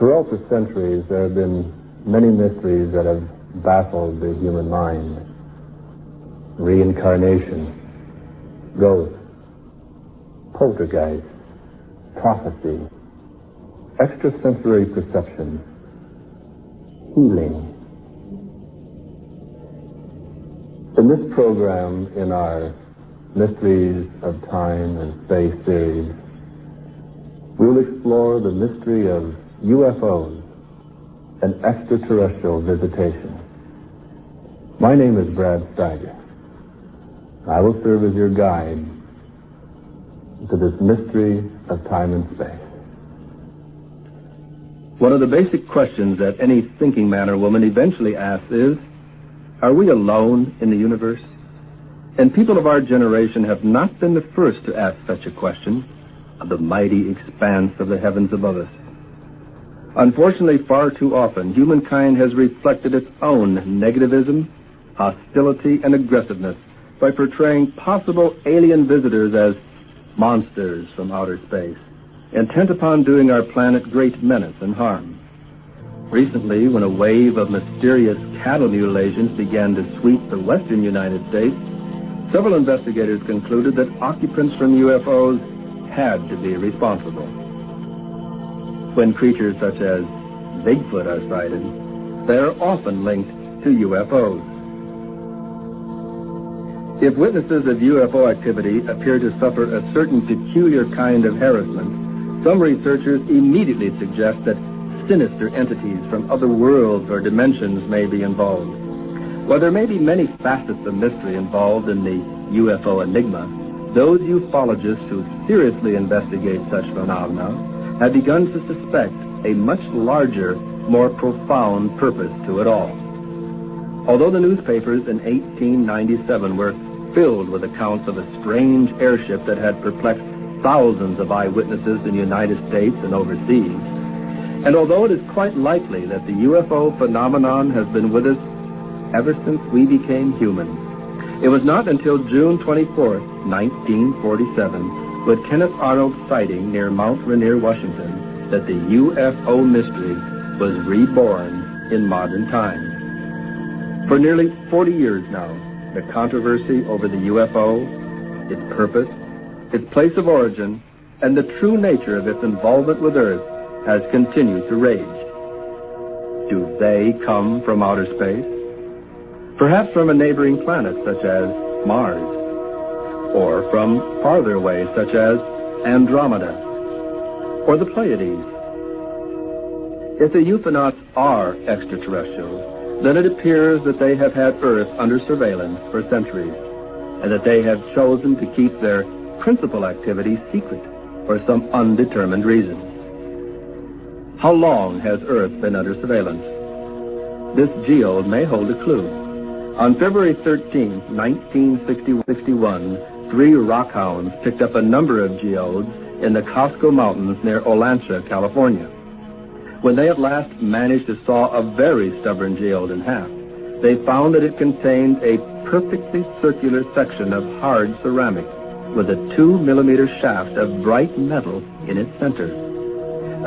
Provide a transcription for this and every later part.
Throughout the centuries, there have been many mysteries that have baffled the human mind. Reincarnation, ghosts, poltergeist, prophecy, extrasensory perception, healing. In this program, in our Mysteries of Time and Space series, we will explore the mystery of UFOs and extraterrestrial visitation. My name is Brad Steiger. I will serve as your guide to this mystery of time and space. One of the basic questions that any thinking man or woman eventually asks is, are we alone in the universe? And people of our generation have not been the first to ask such a question of the mighty expanse of the heavens above us. Unfortunately, far too often, humankind has reflected its own negativism, hostility, and aggressiveness by portraying possible alien visitors as monsters from outer space, intent upon doing our planet great menace and harm. Recently, when a wave of mysterious cattle mutilations began to sweep the western United States, several investigators concluded that occupants from UFOs had to be responsible. When creatures such as Bigfoot are sighted, they are often linked to UFOs. If witnesses of UFO activity appear to suffer a certain peculiar kind of harassment, some researchers immediately suggest that sinister entities from other worlds or dimensions may be involved. While there may be many facets of mystery involved in the UFO enigma, those ufologists who seriously investigate such phenomena have begun to suspect a much larger, more profound purpose to it all. Although the newspapers in 1897 were filled with accounts of a strange airship that had perplexed thousands of eyewitnesses in the United States and overseas, and although it is quite likely that the UFO phenomenon has been with us ever since we became human, it was not until June 24, 1947, with Kenneth Arnold's sighting near Mount Rainier, Washington, that the UFO mystery was reborn in modern times. For nearly 40 years now, the controversy over the UFO, its purpose, its place of origin, and the true nature of its involvement with Earth has continued to rage. Do they come from outer space? Perhaps from a neighboring planet such as Mars, or from farther away such as Andromeda, or the Pleiades. If the UFOnauts are extraterrestrials, then it appears that they have had Earth under surveillance for centuries, and that they have chosen to keep their principal activities secret for some undetermined reason. How long has Earth been under surveillance? This geode may hold a clue. On February 13, 1961, 3 rockhounds picked up a number of geodes in the Costco Mountains near Olancha, California. When they at last managed to saw a very stubborn geode in half, they found that it contained a perfectly circular section of hard ceramic with a 2-millimeter shaft of bright metal in its center.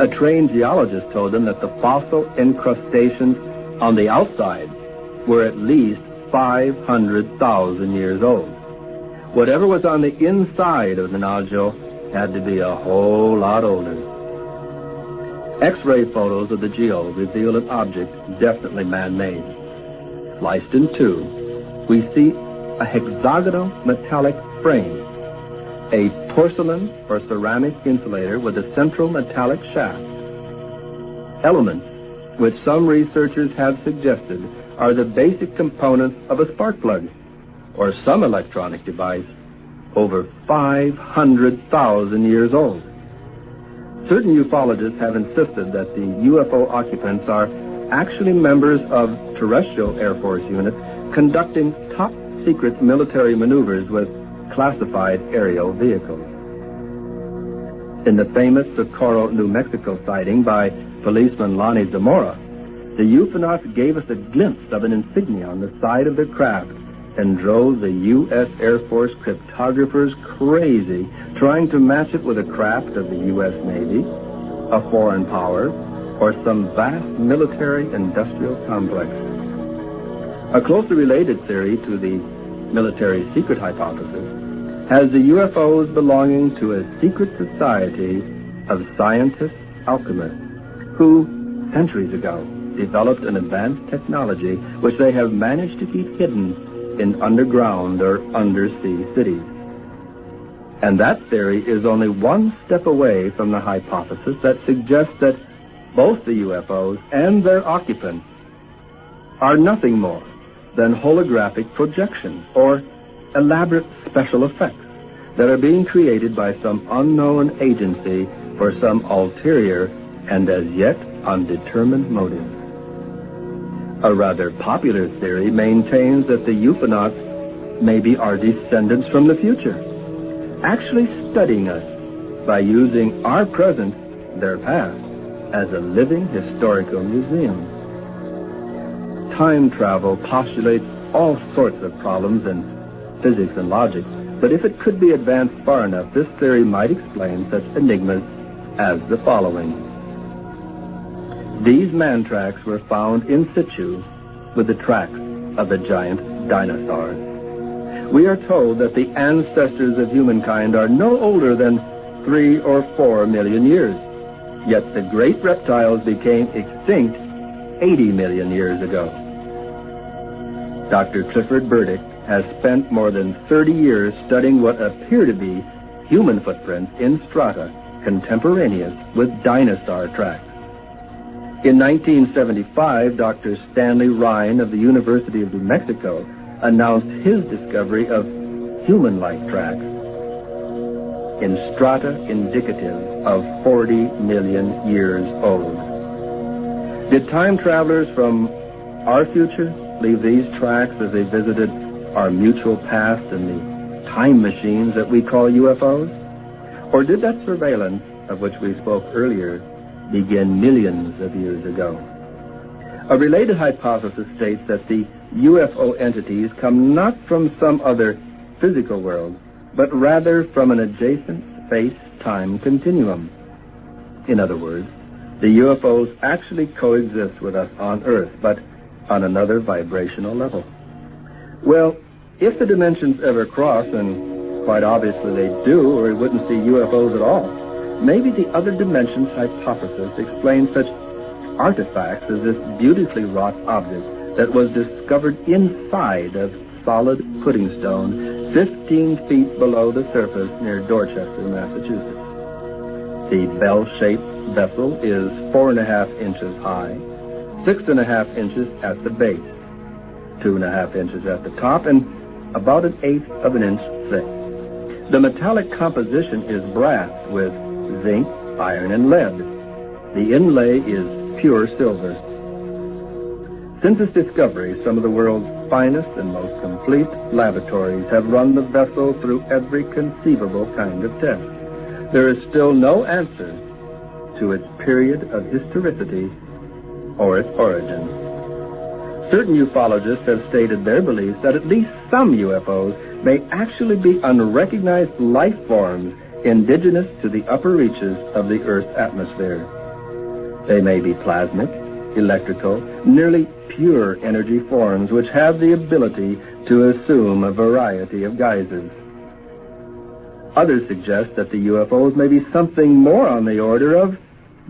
A trained geologist told them that the fossil incrustations on the outside were at least 500,000 years old. Whatever was on the inside of the nodule had to be a whole lot older. X-ray photos of the geode reveal an object definitely man-made. Sliced in two, we see a hexagonal metallic frame, a porcelain or ceramic insulator with a central metallic shaft. Elements which some researchers have suggested are the basic components of a spark plug, or some electronic device over 500,000 years old. Certain ufologists have insisted that the UFO occupants are actually members of terrestrial Air Force units conducting top-secret military maneuvers with classified aerial vehicles. In the famous Socorro, New Mexico sighting by policeman Lonnie Zamora, the UFOnauts gave us a glimpse of an insignia on the side of their craft and drove the U.S. Air Force cryptographers crazy trying to match it with a craft of the U.S. Navy, a foreign power, or some vast military-industrial complex. A closely related theory to the military secret hypothesis has the UFOs belonging to a secret society of scientists, alchemists, who, centuries ago, developed an advanced technology which they have managed to keep hidden in underground or undersea cities. And that theory is only one step away from the hypothesis that suggests that both the UFOs and their occupants are nothing more than holographic projections or elaborate special effects that are being created by some unknown agency for some ulterior and as yet undetermined motive. A rather popular theory maintains that the UFOnauts may be our descendants from the future, actually studying us by using our present, their past, as a living historical museum. Time travel postulates all sorts of problems in physics and logic, but if it could be advanced far enough, this theory might explain such enigmas as the following. These man tracks were found in situ with the tracks of the giant dinosaurs. We are told that the ancestors of humankind are no older than 3 or 4 million years, yet the great reptiles became extinct 80 million years ago. Dr. Clifford Burdick has spent more than 30 years studying what appear to be human footprints in strata contemporaneous with dinosaur tracks. In 1975, Dr. Stanley Ryan of the University of New Mexico announced his discovery of human-like tracks in strata indicative of 40 million years old. Did time travelers from our future leave these tracks as they visited our mutual past in the time machines that we call UFOs? Or did that surveillance, of which we spoke earlier, begin millions of years ago? A related hypothesis states that the UFO entities come not from some other physical world, but rather from an adjacent space-time continuum. In other words, the UFOs actually coexist with us on Earth, but on another vibrational level. Well, if the dimensions ever cross, and quite obviously they do, or we wouldn't see UFOs at all, maybe the other dimensions hypothesis explains such artifacts as this beautifully wrought object that was discovered inside of solid pudding stone 15 feet below the surface near Dorchester, Massachusetts. The bell-shaped vessel is 4.5 inches high, 6.5 inches at the base, 2.5 inches at the top, and about 1/8 of an inch thick. The metallic composition is brass with zinc, iron, and lead. The inlay is pure silver. Since its discovery, some of the world's finest and most complete laboratories have run the vessel through every conceivable kind of test. There is still no answer to its period of historicity or its origin. Certain ufologists have stated their belief that at least some UFOs may actually be unrecognized life forms indigenous to the upper reaches of the Earth's atmosphere. They may be plasmic, electrical, nearly pure energy forms which have the ability to assume a variety of guises. Others suggest that the UFOs may be something more on the order of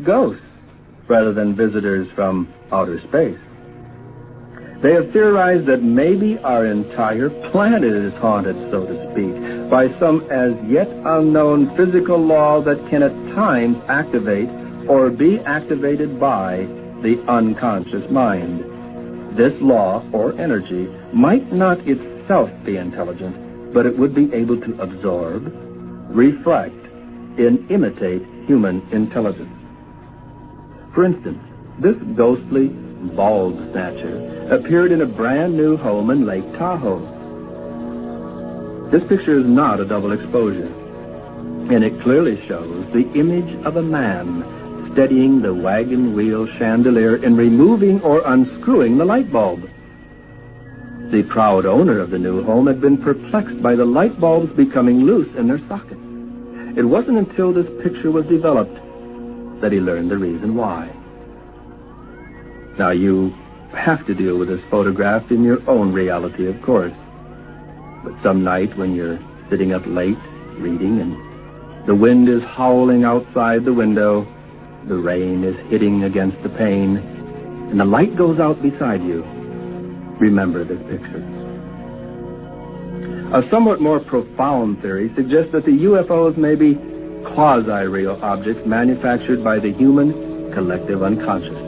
ghosts rather than visitors from outer space. They have theorized that maybe our entire planet is haunted, so to speak, by some as yet unknown physical law that can at times activate or be activated by the unconscious mind. This law, or energy, might not itself be intelligent, but it would be able to absorb, reflect, and imitate human intelligence. For instance, this ghostly bulb snatcher appeared in a brand new home in Lake Tahoe. This picture is not a double exposure, and it clearly shows the image of a man steadying the wagon wheel chandelier and removing or unscrewing the light bulb. The proud owner of the new home had been perplexed by the light bulbs becoming loose in their sockets. It wasn't until this picture was developed that he learned the reason why. Now, you have to deal with this photograph in your own reality, of course. But some night when you're sitting up late, reading, and the wind is howling outside the window, the rain is hitting against the pane, and the light goes out beside you, remember this picture. A somewhat more profound theory suggests that the UFOs may be quasi-real objects manufactured by the human collective unconscious.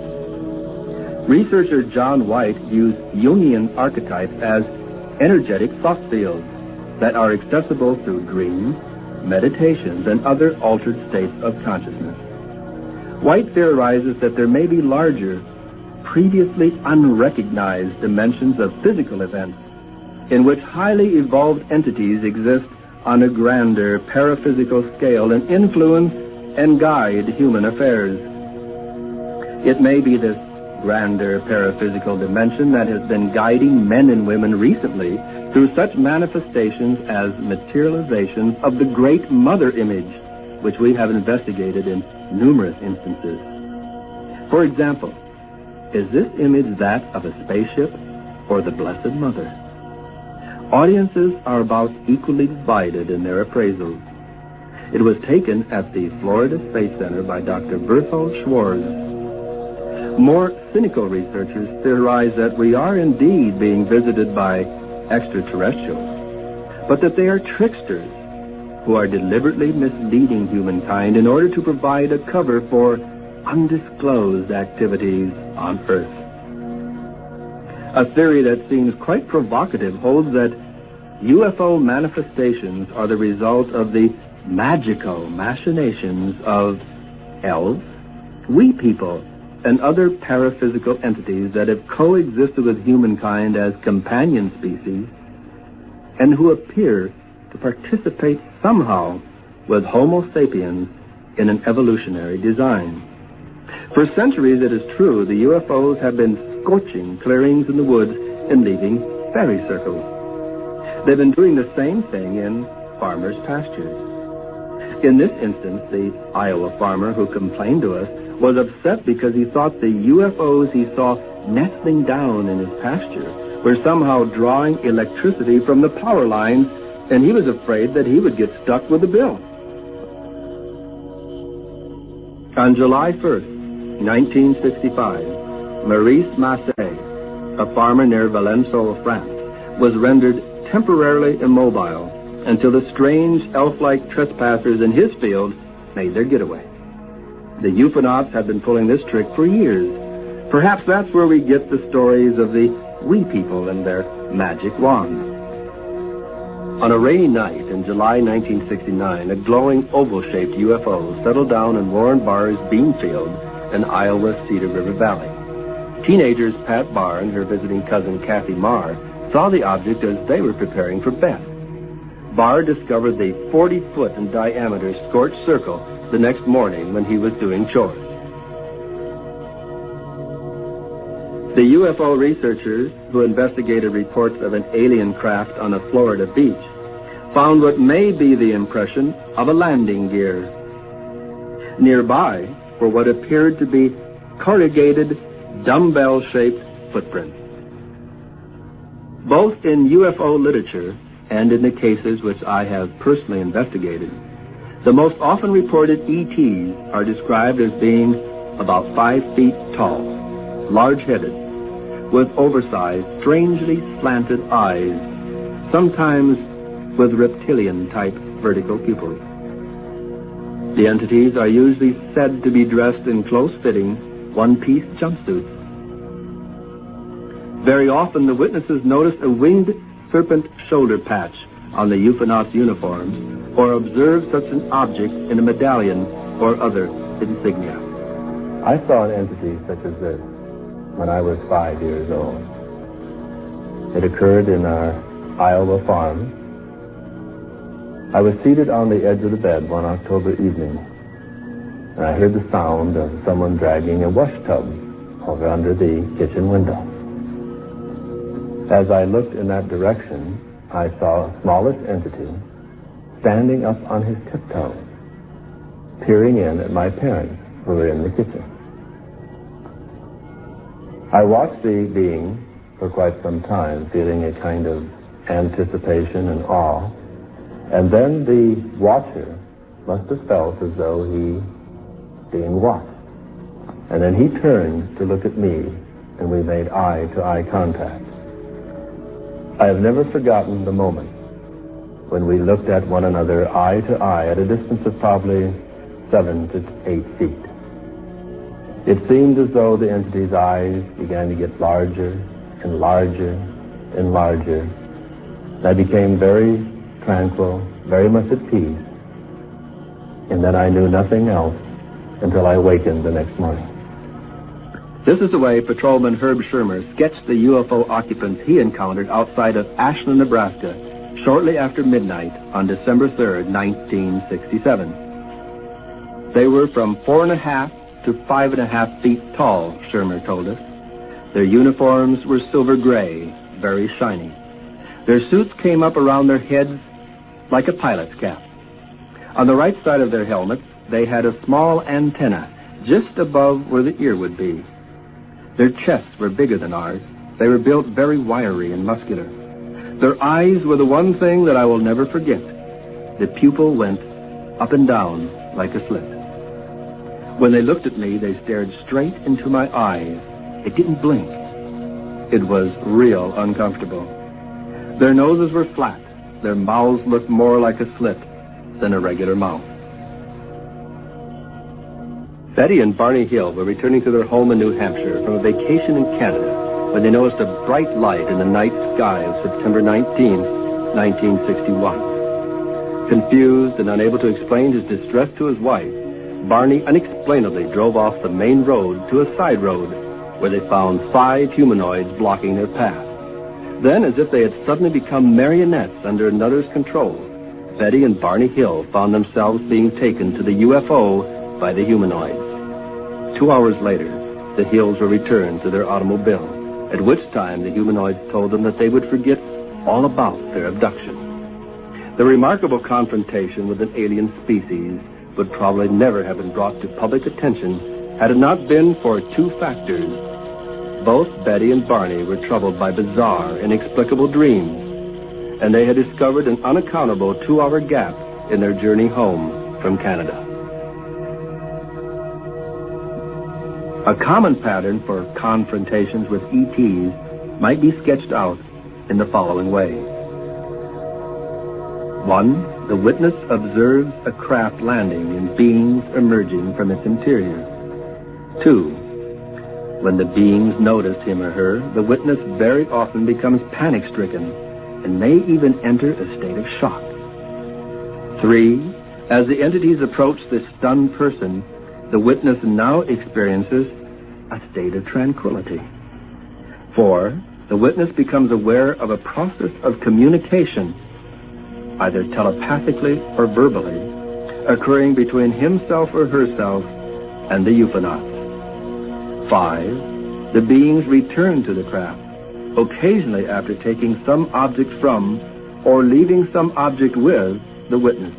Researcher John White used Jungian archetypes as energetic thought fields that are accessible through dreams, meditations, and other altered states of consciousness. White theorizes that there may be larger, previously unrecognized dimensions of physical events in which highly evolved entities exist on a grander paraphysical scale and influence and guide human affairs. It may be this grander paraphysical dimension that has been guiding men and women recently through such manifestations as materializations of the Great Mother image, which we have investigated in numerous instances. For example, is this image that of a spaceship or the Blessed Mother? Audiences are about equally divided in their appraisals. It was taken at the Florida Space Center by Dr. Berthold Schwarz. More cynical researchers theorize that we are indeed being visited by extraterrestrials, but that they are tricksters who are deliberately misleading humankind in order to provide a cover for undisclosed activities on Earth. A theory that seems quite provocative holds that UFO manifestations are the result of the magical machinations of elves, wee people, and other paraphysical entities that have coexisted with humankind as companion species and who appear to participate somehow with Homo sapiens in an evolutionary design. For centuries, it is true, the UFOs have been scorching clearings in the woods and leaving fairy circles. They've been doing the same thing in farmers' pastures. In this instance, the Iowa farmer who complained to us was upset because he thought the UFOs he saw nestling down in his pasture were somehow drawing electricity from the power lines, and he was afraid that he would get stuck with the bill. On July 1st, 1965, Maurice Massé, a farmer near Valençol, France, was rendered temporarily immobile until the strange elf-like trespassers in his field made their getaway. The ufonauts have been pulling this trick for years. Perhaps that's where we get the stories of the wee people and their magic wands. On a rainy night in July 1969, a glowing oval-shaped UFO settled down in Warren Barr's bean field in Iowa's Cedar River Valley. Teenagers Pat Barr and her visiting cousin Kathy Marr saw the object as they were preparing for bed. Barr discovered the 40-foot in diameter scorched circle the next morning when he was doing chores. The UFO researchers who investigated reports of an alien craft on a Florida beach found what may be the impression of a landing gear. Nearby were what appeared to be corrugated, dumbbell-shaped footprints. Both in UFO literature and in the cases which I have personally investigated, the most often reported ETs are described as being about 5 feet tall, large-headed, with oversized, strangely slanted eyes, sometimes with reptilian-type vertical pupils. The entities are usually said to be dressed in close-fitting, one-piece jumpsuits. Very often, the witnesses noticed a winged serpent shoulder patch on the ufonauts' uniforms or observed such an object in a medallion or other insignia. I saw an entity such as this when I was 5 years old. It occurred in our Iowa farm. I was seated on the edge of the bed one October evening, and I heard the sound of someone dragging a wash tub over under the kitchen window. As I looked in that direction, I saw a smallish entity standing up on his tiptoes, peering in at my parents who were in the kitchen. I watched the being for quite some time, feeling a kind of anticipation and awe. And then the watcher must have felt as though he being watched. And then he turned to look at me, and we made eye-to-eye contact. I have never forgotten the moment when we looked at one another eye to eye at a distance of probably 7 to 8 feet. It seemed as though the entity's eyes began to get larger and larger and larger. I became very tranquil, very much at peace, and then I knew nothing else until I awakened the next morning. This is the way Patrolman Herb Shermer sketched the UFO occupants he encountered outside of Ashland, Nebraska, shortly after midnight on December 3rd, 1967. They were from 4.5 to 5.5 feet tall, Shermer told us. Their uniforms were silver gray, very shiny. Their suits came up around their heads like a pilot's cap. On the right side of their helmets, they had a small antenna just above where the ear would be. Their chests were bigger than ours. They were built very wiry and muscular. Their eyes were the one thing that I will never forget. The pupil went up and down like a slit. When they looked at me, they stared straight into my eyes. It didn't blink. It was real uncomfortable. Their noses were flat. Their mouths looked more like a slit than a regular mouth. Betty and Barney Hill were returning to their home in New Hampshire from a vacation in Canada when they noticed a bright light in the night sky of September 19, 1961. Confused and unable to explain his distress to his wife, Barney unexplainably drove off the main road to a side road where they found 5 humanoids blocking their path. Then, as if they had suddenly become marionettes under another's control, Betty and Barney Hill found themselves being taken to the UFO by the humanoids. 2 hours later, the Hills were returned to their automobile, at which time the humanoids told them that they would forget all about their abduction. The remarkable confrontation with an alien species would probably never have been brought to public attention had it not been for 2 factors. Both Betty and Barney were troubled by bizarre, inexplicable dreams, and they had discovered an unaccountable 2-hour gap in their journey home from Canada. A common pattern for confrontations with ETs might be sketched out in the following way. 1. The witness observes a craft landing and beings emerging from its interior. 2. When the beings notice him or her, the witness very often becomes panic-stricken and may even enter a state of shock. 3. As the entities approach the stunned person, the witness now experiences a state of tranquility. 4. The witness becomes aware of a process of communication, either telepathically or verbally, occurring between himself or herself and the UFOnauts. 5. The beings return to the craft, occasionally after taking some object from or leaving some object with the witness.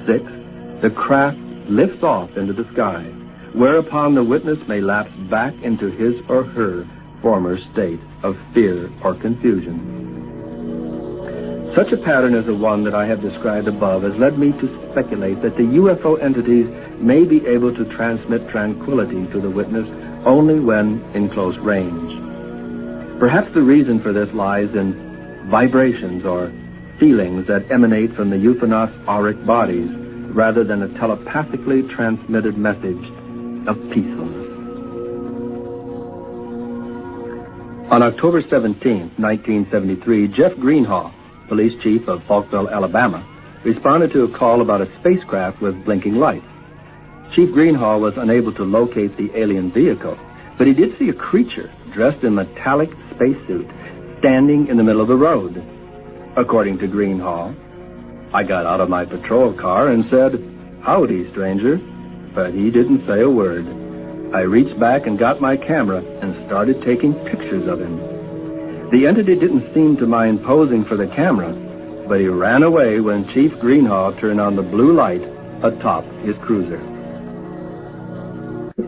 6. The craft lifts off into the sky, whereupon the witness may lapse back into his or her former state of fear or confusion. Such a pattern as the one that I have described above has led me to speculate that the UFO entities may be able to transmit tranquility to the witness only when in close range. Perhaps the reason for this lies in vibrations or feelings that emanate from the UFOnauts' auric bodies, rather than a telepathically transmitted message of peacefulness. On October 17, 1973, Jeff Greenhaw, police chief of Falkville, Alabama, responded to a call about a spacecraft with blinking lights. Chief Greenhaw was unable to locate the alien vehicle, but he did see a creature dressed in metallic spacesuit standing in the middle of the road. According to Greenhaw, I got out of my patrol car and said, "Howdy, stranger," but he didn't say a word. I reached back and got my camera and started taking pictures of him. The entity didn't seem to mind posing for the camera, but he ran away when Chief Greenhaw turned on the blue light atop his cruiser.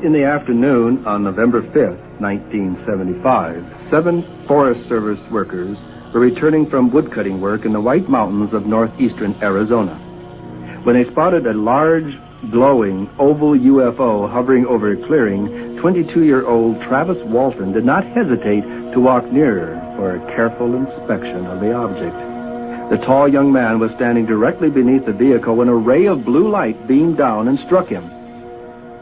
in the afternoon on November 5th, 1975, 7 Forest Service workers were returning from woodcutting work in the White Mountains of northeastern Arizona when they spotted a large, glowing, oval UFO hovering over a clearing. 22-year-old Travis Walton did not hesitate to walk nearer for a careful inspection of the object. The tall young man was standing directly beneath the vehicle when a ray of blue light beamed down and struck him.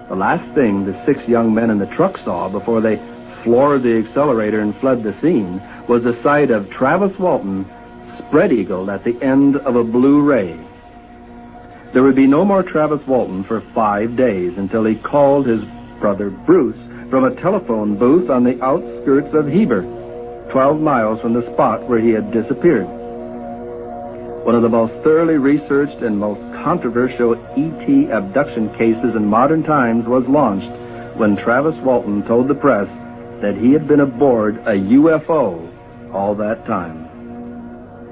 The last thing the 6 young men in the truck saw before they floored the accelerator and fled the scene was the sight of Travis Walton spread-eagled at the end of a blue ray. There would be no more Travis Walton for 5 days until he called his brother Bruce from a telephone booth on the outskirts of Heber, 12 miles from the spot where he had disappeared. One of the most thoroughly researched and most controversial ET abduction cases in modern times was launched when Travis Walton told the press that he had been aboard a UFO all that time.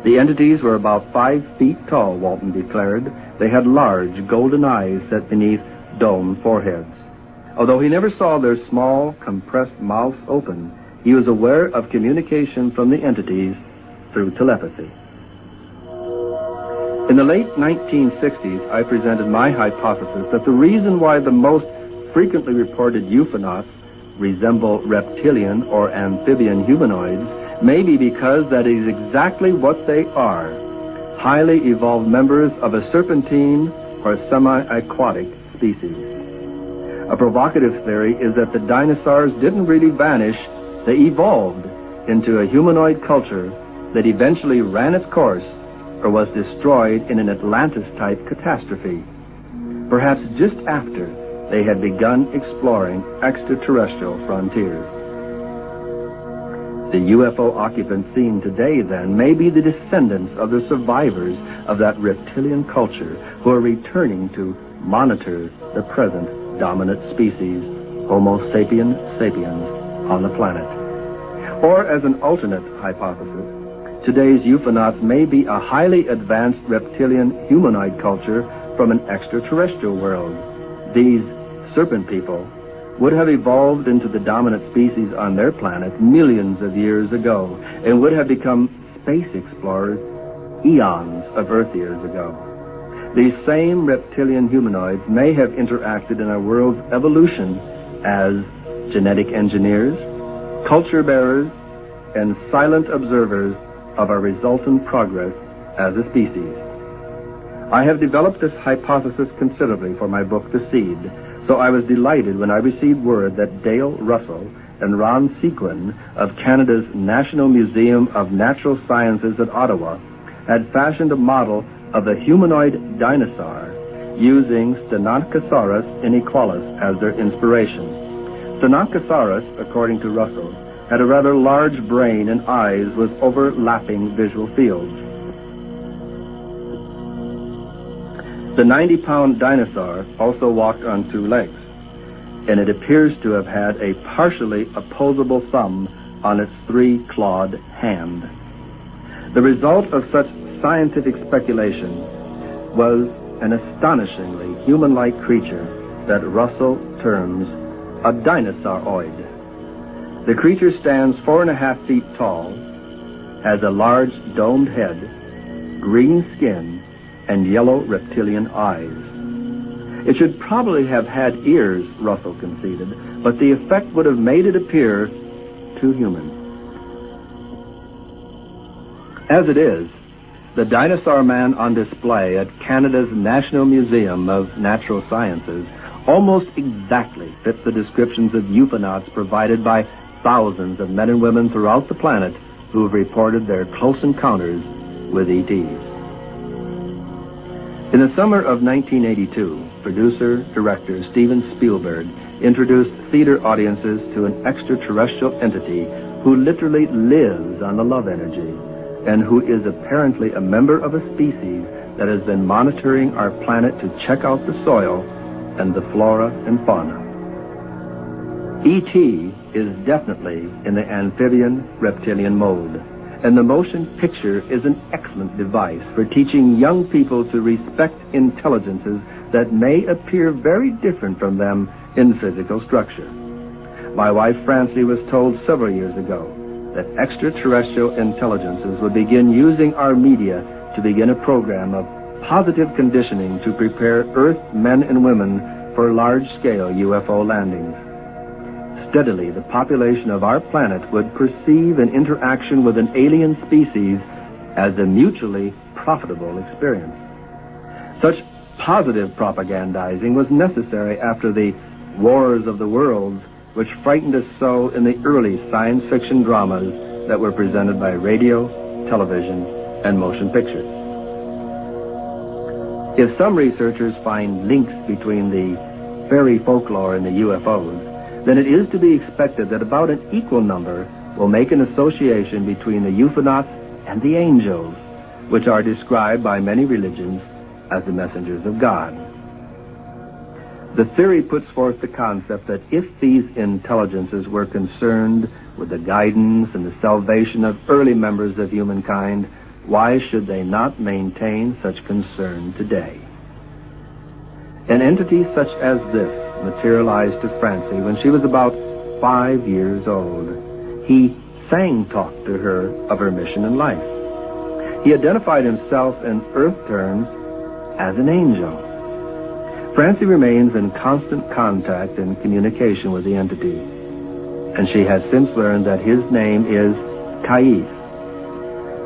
The entities were about 5 feet tall, Walton declared. They had large golden eyes set beneath domed foreheads. Although he never saw their small, compressed mouths open, he was aware of communication from the entities through telepathy. In the late 1960s, I presented my hypothesis that the reason why the most frequently reported UFOnauts resemble reptilian or amphibian humanoids may be because that is exactly what they are, highly evolved members of a serpentine or semi-aquatic species. A provocative theory is that the dinosaurs didn't really vanish, they evolved into a humanoid culture that eventually ran its course or was destroyed in an Atlantis-type catastrophe, perhaps just after they had begun exploring extraterrestrial frontiers. The UFO occupants seen today, then, may be the descendants of the survivors of that reptilian culture who are returning to monitor the present dominant species, Homo sapiens sapiens, on the planet. Or, as an alternate hypothesis, today's UFOnauts may be a highly advanced reptilian humanoid culture from an extraterrestrial world. These serpent people would have evolved into the dominant species on their planet millions of years ago and would have become space explorers eons of Earth years ago. These same reptilian humanoids may have interacted in our world's evolution as genetic engineers, culture bearers, and silent observers of our resultant progress as a species. I have developed this hypothesis considerably for my book, The Seed, so I was delighted when I received word that Dale Russell and Ron Sequin of Canada's National Museum of Natural Sciences at Ottawa had fashioned a model of a humanoid dinosaur using Stenotchosaurus inequalis as their inspiration. Stenotchosaurus, according to Russell, had a rather large brain and eyes with overlapping visual fields. The 90-pound dinosaur also walked on 2 legs, and it appears to have had a partially opposable thumb on its 3-clawed hand. The result of such scientific speculation was an astonishingly human-like creature that Russell terms a dinosauroid. The creature stands 4.5 feet tall, has a large domed head, green skin, and yellow reptilian eyes. It should probably have had ears, Russell conceded, but the effect would have made it appear too human. As it is, the dinosaur man on display at Canada's National Museum of Natural Sciences almost exactly fits the descriptions of UFOnauts provided by thousands of men and women throughout the planet who have reported their close encounters with ETs. In the summer of 1982, producer-director Steven Spielberg introduced theater audiences to an extraterrestrial entity who literally lives on the love energy and who is apparently a member of a species that has been monitoring our planet to check out the soil and the flora and fauna. E.T. is definitely in the amphibian reptilian mold, and the motion picture is an excellent device for teaching young people to respect intelligences that may appear very different from them in physical structure. My wife Francie was told several years ago that extraterrestrial intelligences would begin using our media to begin a program of positive conditioning to prepare Earth men and women for large-scale UFO landings. Steadily, the population of our planet would perceive an interaction with an alien species as a mutually profitable experience. Such positive propagandizing was necessary after the wars of the worlds which frightened us so in the early science fiction dramas that were presented by radio, television, and motion pictures. If some researchers find links between the fairy folklore and the UFOs, then it is to be expected that about an equal number will make an association between the UFOnauts and the angels, which are described by many religions as the messengers of God. The theory puts forth the concept that if these intelligences were concerned with the guidance and the salvation of early members of humankind, why should they not maintain such concern today? An entity such as this materialized to Francie when she was about 5 years old. He sang-talked to her of her mission in life. He identified himself in Earth terms as an angel. Francie remains in constant contact and communication with the entity, and she has since learned that his name is Kaif.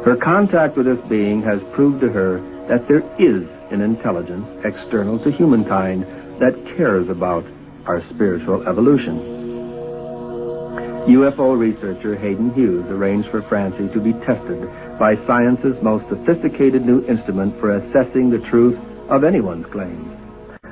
Her contact with this being has proved to her that there is an intelligence external to humankind that cares about our spiritual evolution. UFO researcher Hayden Hughes arranged for Francie to be tested by science's most sophisticated new instrument for assessing the truth of anyone's claims,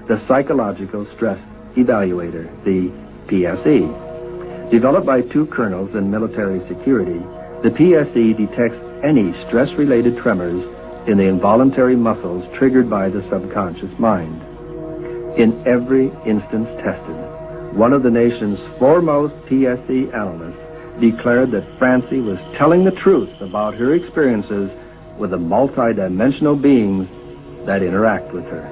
the Psychological Stress Evaluator, the PSE. Developed by 2 colonels in military security, the PSE detects any stress-related tremors in the involuntary muscles triggered by the subconscious mind. In every instance tested, one of the nation's foremost PSE analysts declared that Francie was telling the truth about her experiences with the multidimensional beings that interact with her.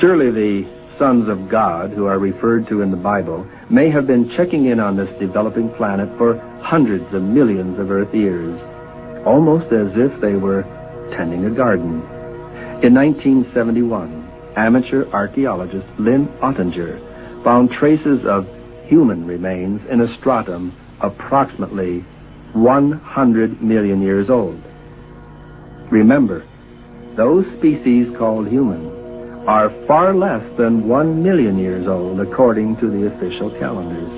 Surely the sons of God, who are referred to in the Bible, may have been checking in on this developing planet for hundreds of millions of Earth years, almost as if they were tending a garden. In 1971, amateur archaeologist Lynn Ottinger found traces of human remains in a stratum approximately 100 million years old. Remember, those species called human are far less than 1 million years old according to the official calendars.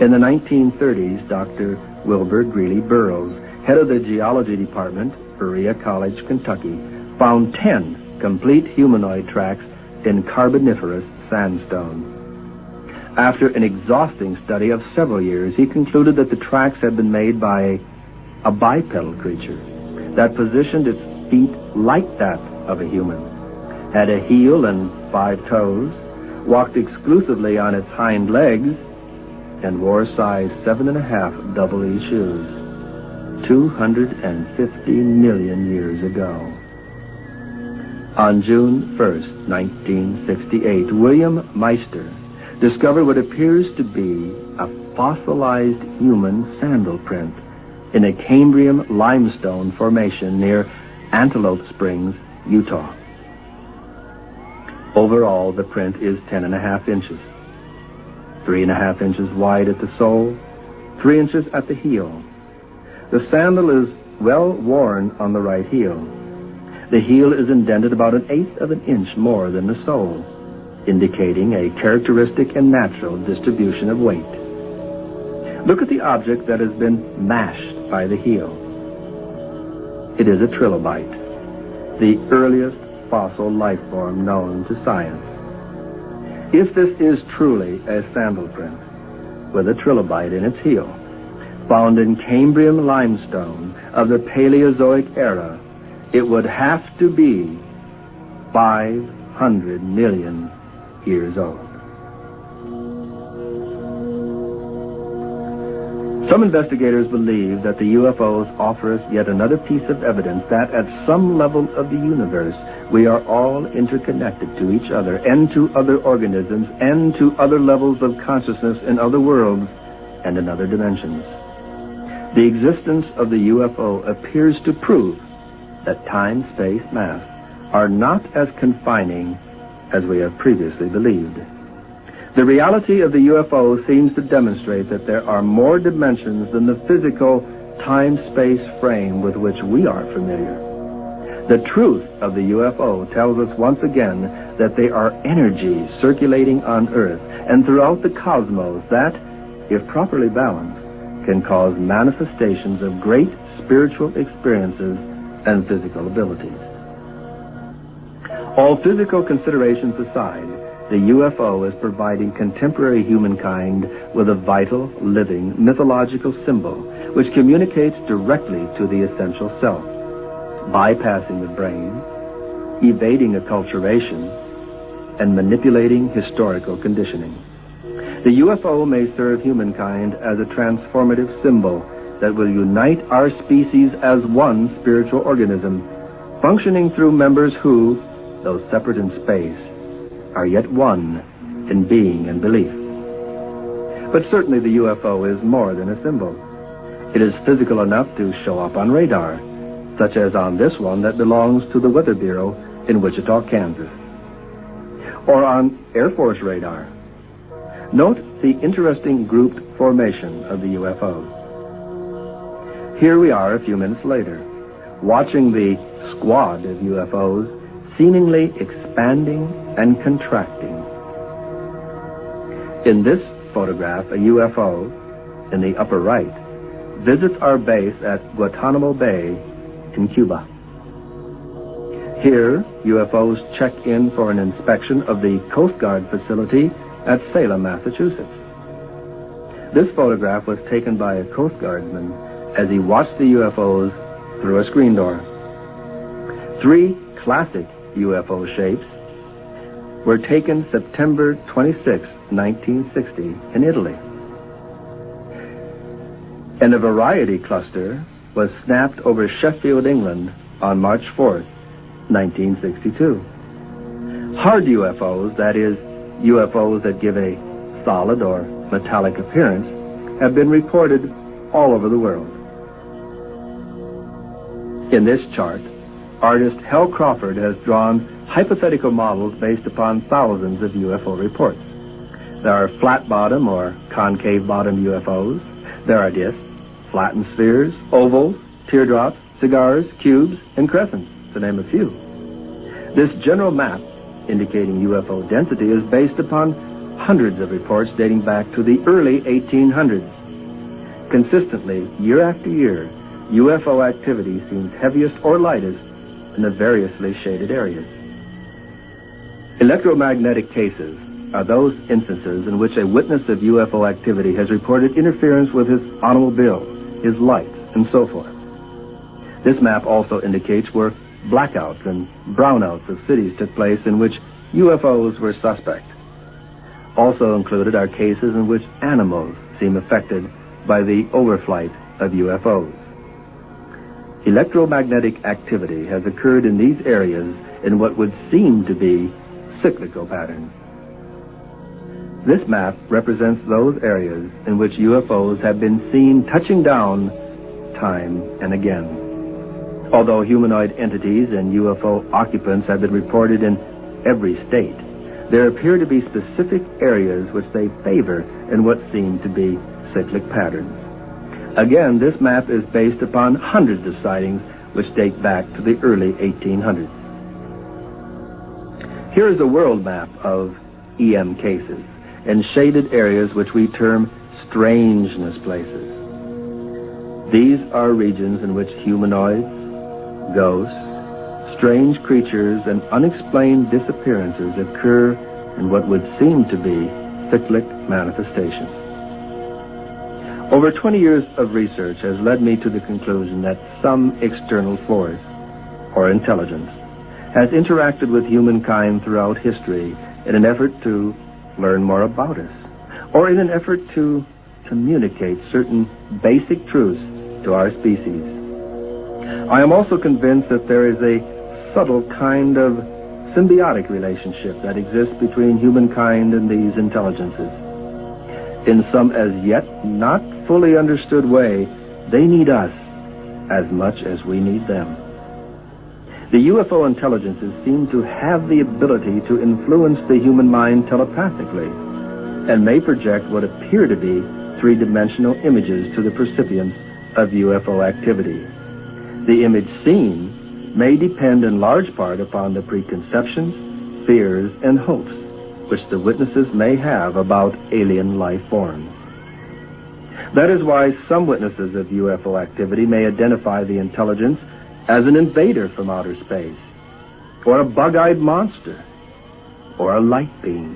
In the 1930s, Dr. Wilbur Greeley Burroughs, head of the geology department, Berea College, Kentucky, found 10 complete humanoid tracks in Carboniferous sandstone. After an exhausting study of several years, he concluded that the tracks had been made by a bipedal creature that positioned its feet like that of a human, had a heel and 5 toes, walked exclusively on its hind legs, and wore size 7.5 double E shoes 250 million years ago. On June 1st, 1968, William Meister discovered what appears to be a fossilized human sandal print in a Cambrian limestone formation near Antelope Springs, Utah. Overall, the print is 10.5 inches, 3.5 inches wide at the sole, 3 inches at the heel. The sandal is well worn on the right heel. The heel is indented about 1/8 of an inch more than the sole, indicating a characteristic and natural distribution of weight. Look at the object that has been mashed by the heel. It is a trilobite, the earliest fossil life form known to science. If this is truly a sandal print with a trilobite in its heel, found in Cambrian limestone of the Paleozoic era, it would have to be 500 million years old. Some investigators believe that the UFOs offer us yet another piece of evidence that at some level of the universe, We are all interconnected to each other and to other organisms and to other levels of consciousness in other worlds and in other dimensions. The existence of the UFO appears to prove that time, space, mass are not as confining as we have previously believed. The reality of the UFO seems to demonstrate that there are more dimensions than the physical time-space frame with which we are familiar. The truth of the UFO tells us once again that they are energies circulating on Earth and throughout the cosmos that, if properly balanced, can cause manifestations of great spiritual experiences and physical abilities. All physical considerations aside, the UFO is providing contemporary humankind with a vital, living, mythological symbol which communicates directly to the essential self, bypassing the brain, evading acculturation, and manipulating historical conditioning. The UFO may serve humankind as a transformative symbol that will unite our species as one spiritual organism, functioning through members who, though separate in space, are yet one in being and belief. But certainly the UFO is more than a symbol. It is physical enough to show up on radar, such as on this one that belongs to the Weather Bureau in Wichita, Kansas, or on Air Force radar. Note the interesting grouped formation of the UFOs. Here we are a few minutes later, watching the squad of UFOs seemingly expanding and contracting. In this photograph, a UFO, in the upper right, visits our base at Guantanamo Bay in Cuba. Here, UFOs check in for an inspection of the Coast Guard facility at Salem, Massachusetts. This photograph was taken by a Coast Guardsman as he watched the UFOs through a screen door. 3 classic UFO shapes were taken September 26, 1960 in Italy. And a variety cluster was snapped over Sheffield, England on March 4, 1962. Hard UFOs, that is, UFOs that give a solid or metallic appearance, have been reported all over the world. In this chart, artist Hal Crawford has drawn hypothetical models based upon thousands of UFO reports. There are flat-bottom or concave-bottom UFOs. There are discs, flattened spheres, ovals, teardrops, cigars, cubes, and crescents, to name a few. This general map indicating UFO density is based upon hundreds of reports dating back to the early 1800s. Consistently, year after year, UFO activity seems heaviest or lightest in the variously shaded areas. Electromagnetic cases are those instances in which a witness of UFO activity has reported interference with his automobile, his lights, and so forth. This map also indicates where blackouts and brownouts of cities took place in which UFOs were suspect. Also included are cases in which animals seem affected by the overflight of UFOs. Electromagnetic activity has occurred in these areas in what would seem to be cyclical patterns. This map represents those areas in which UFOs have been seen touching down time and again. Although humanoid entities and UFO occupants have been reported in every state, there appear to be specific areas which they favor in what seem to be cyclic patterns. Again, this map is based upon hundreds of sightings which date back to the early 1800s. Here is a world map of EM cases and shaded areas which we term strangeness places. These are regions in which humanoids, ghosts, strange creatures, and unexplained disappearances occur in what would seem to be cyclic manifestations. Over 20 years of research has led me to the conclusion that some external force, or intelligence, has interacted with humankind throughout history in an effort to learn more about us, or in an effort to communicate certain basic truths to our species. I am also convinced that there is a subtle kind of symbiotic relationship that exists between humankind and these intelligences. In some as yet not fully understood way, they need us as much as we need them. The UFO intelligences seem to have the ability to influence the human mind telepathically and may project what appear to be three-dimensional images to the percipients of UFO activity. The image seen may depend in large part upon the preconceptions, fears, and hopes which the witnesses may have about alien life forms. That is why some witnesses of UFO activity may identify the intelligence as an invader from outer space, or a bug-eyed monster, or a light being.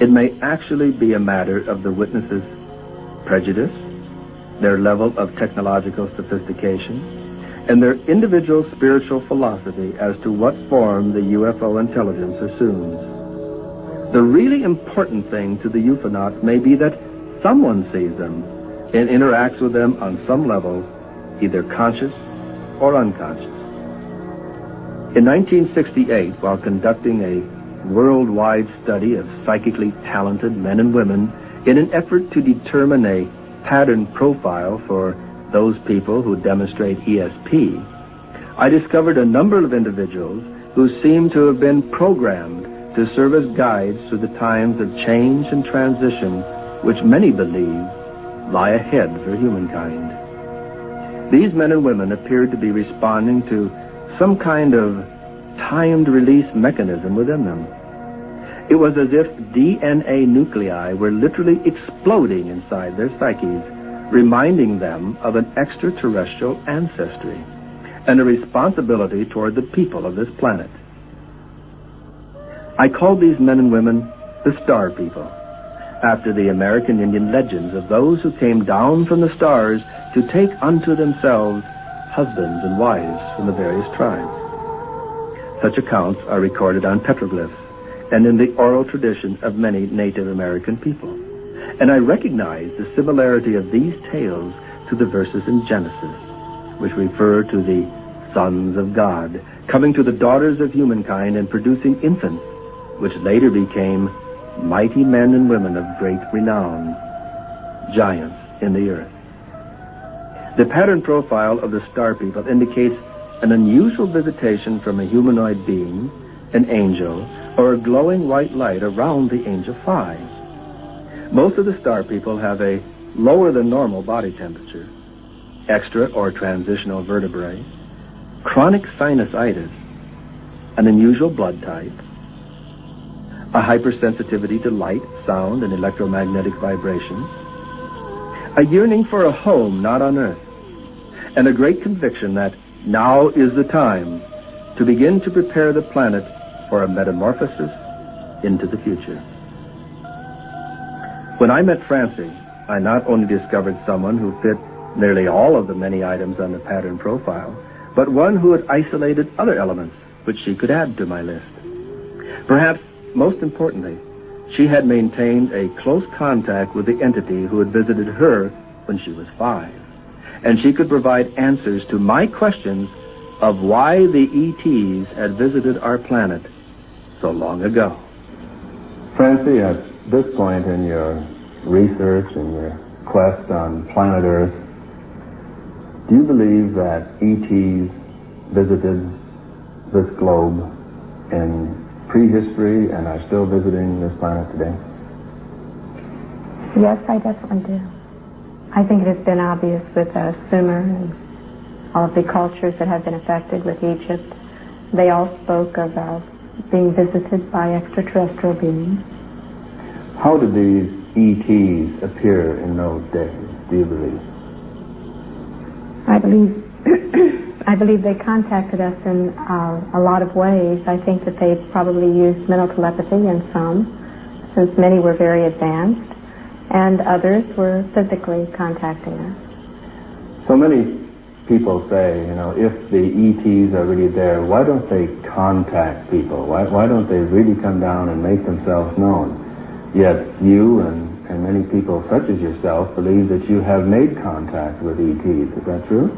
It may actually be a matter of the witnesses' prejudice, their level of technological sophistication, and their individual spiritual philosophy as to what form the UFO intelligence assumes. The really important thing to the UFOnauts may be that someone sees them and interacts with them on some level, either conscious or unconscious. In 1968, while conducting a worldwide study of psychically talented men and women in an effort to determine a pattern profile for those people who demonstrate ESP, I discovered a number of individuals who seemed to have been programmed to serve as guides through the times of change and transition which many believe lie ahead for humankind. These men and women appeared to be responding to some kind of timed release mechanism within them. It was as if DNA nuclei were literally exploding inside their psyches, reminding them of an extraterrestrial ancestry and a responsibility toward the people of this planet. I called these men and women the Star People, after the American Indian legends of those who came down from the stars to take unto themselves husbands and wives from the various tribes. Such accounts are recorded on petroglyphs and in the oral tradition of many Native American people. And I recognize the similarity of these tales to the verses in Genesis, which refer to the sons of God coming to the daughters of humankind and producing infants, which later became mighty men and women of great renown, giants in the earth. The pattern profile of the Star People indicates an unusual visitation from a humanoid being, an angel, or a glowing white light around the angel fly. Most of the Star People have a lower than normal body temperature, extra or transitional vertebrae, chronic sinusitis, an unusual blood type, a hypersensitivity to light, sound, and electromagnetic vibrations, a yearning for a home not on Earth, and a great conviction that now is the time to begin to prepare the planet for a metamorphosis into the future. When I met Francie, I not only discovered someone who fit nearly all of the many items on the pattern profile, but one who had isolated other elements which she could add to my list. Perhaps most importantly, she had maintained a close contact with the entity who had visited her when she was 5, and she could provide answers to my questions of why the ETs had visited our planet so long ago. Francie, at this point in your research and your quest on planet Earth, do you believe that ETs visited this globe in prehistory and are still visiting this planet today? Yes, I definitely do. I think it has been obvious with Sumer and all of the cultures that have been affected with Egypt. They all spoke of being visited by extraterrestrial beings. How did these ETs appear in those days, do you believe? I believe they contacted us in a lot of ways. I think that they probably used mental telepathy in some, since many were very advanced, and others were physically contacting us. So many people say, if the ETs are really there, why don't they contact people? Why don't they really come down and make themselves known? Yet you and many people such as yourself believe that you have made contact with ETs. Is that true?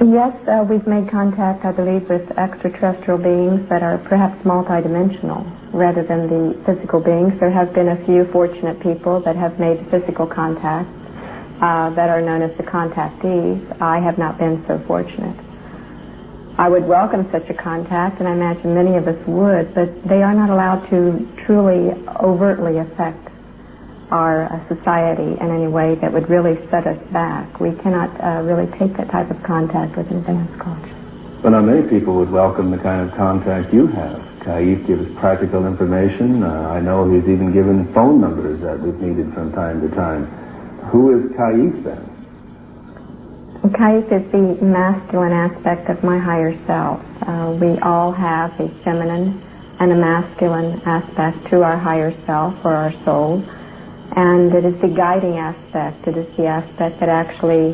Yes, we've made contact, I believe, with extraterrestrial beings that are perhaps multidimensional rather than the physical beings. There have been a few fortunate people that have made physical contact that are known as the contactees. I have not been so fortunate. I would welcome such a contact, and I imagine many of us would, but they are not allowed to truly overtly affect our society in any way that would really set us back. We cannot really take that type of contact with an advanced culture. Well, now, many people would welcome the kind of contact you have. Kaif gives practical information. I know he's even given phone numbers that we've needed from time to time. Who is Kaif, then? Kaif is the masculine aspect of my higher self. We all have a feminine and a masculine aspect to our higher self or our soul. And it is the guiding aspect. It is the aspect that actually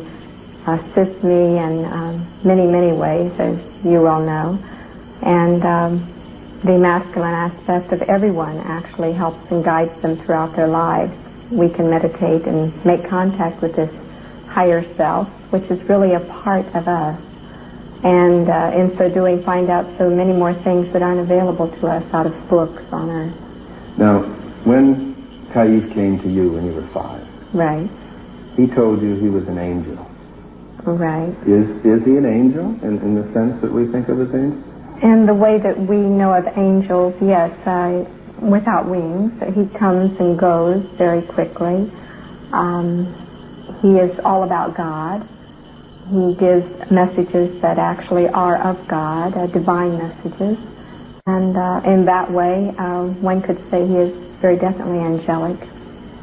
assists me in many, many ways, as you all know. And the masculine aspect of everyone actually helps and guides them throughout their lives. We can meditate and make contact with this higher self, which is really a part of us. And in so doing, find out so many more things that aren't available to us out of books on Earth. Now, when Kaif came to you when you were 5. Right. He told you he was an angel. Right. Is he an angel in the sense that we think of as angels? In the way that we know of angels, yes, without wings. He comes and goes very quickly. He is all about God. He gives messages that actually are of God, divine messages. And in that way, one could say he is very definitely angelic.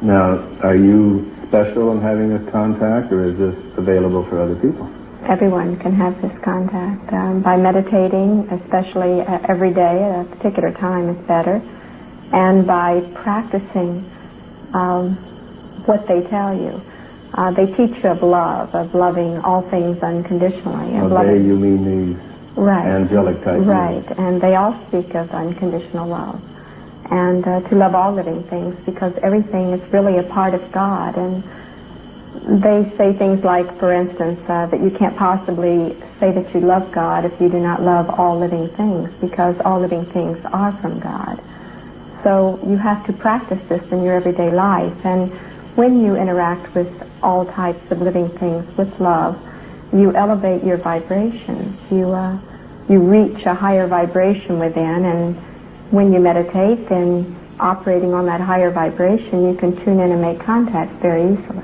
Now, are you special in having this contact, or is this available for other people? Everyone can have this contact. By meditating, especially every day, at a particular time is better, and by practicing what they tell you. They teach you of love, of loving all things unconditionally. And they, you mean these angelic types? Right, and they all speak of unconditional love. And to love all living things, because everything is really a part of God. And they say things like, for instance, that you can't possibly say that you love God if you do not love all living things, because all living things are from God. So you have to practice this in your everyday life. And when you interact with all types of living things with love, you elevate your vibrations. You reach a higher vibration within, and when you meditate and operating on that higher vibration, you can tune in and make contact very easily.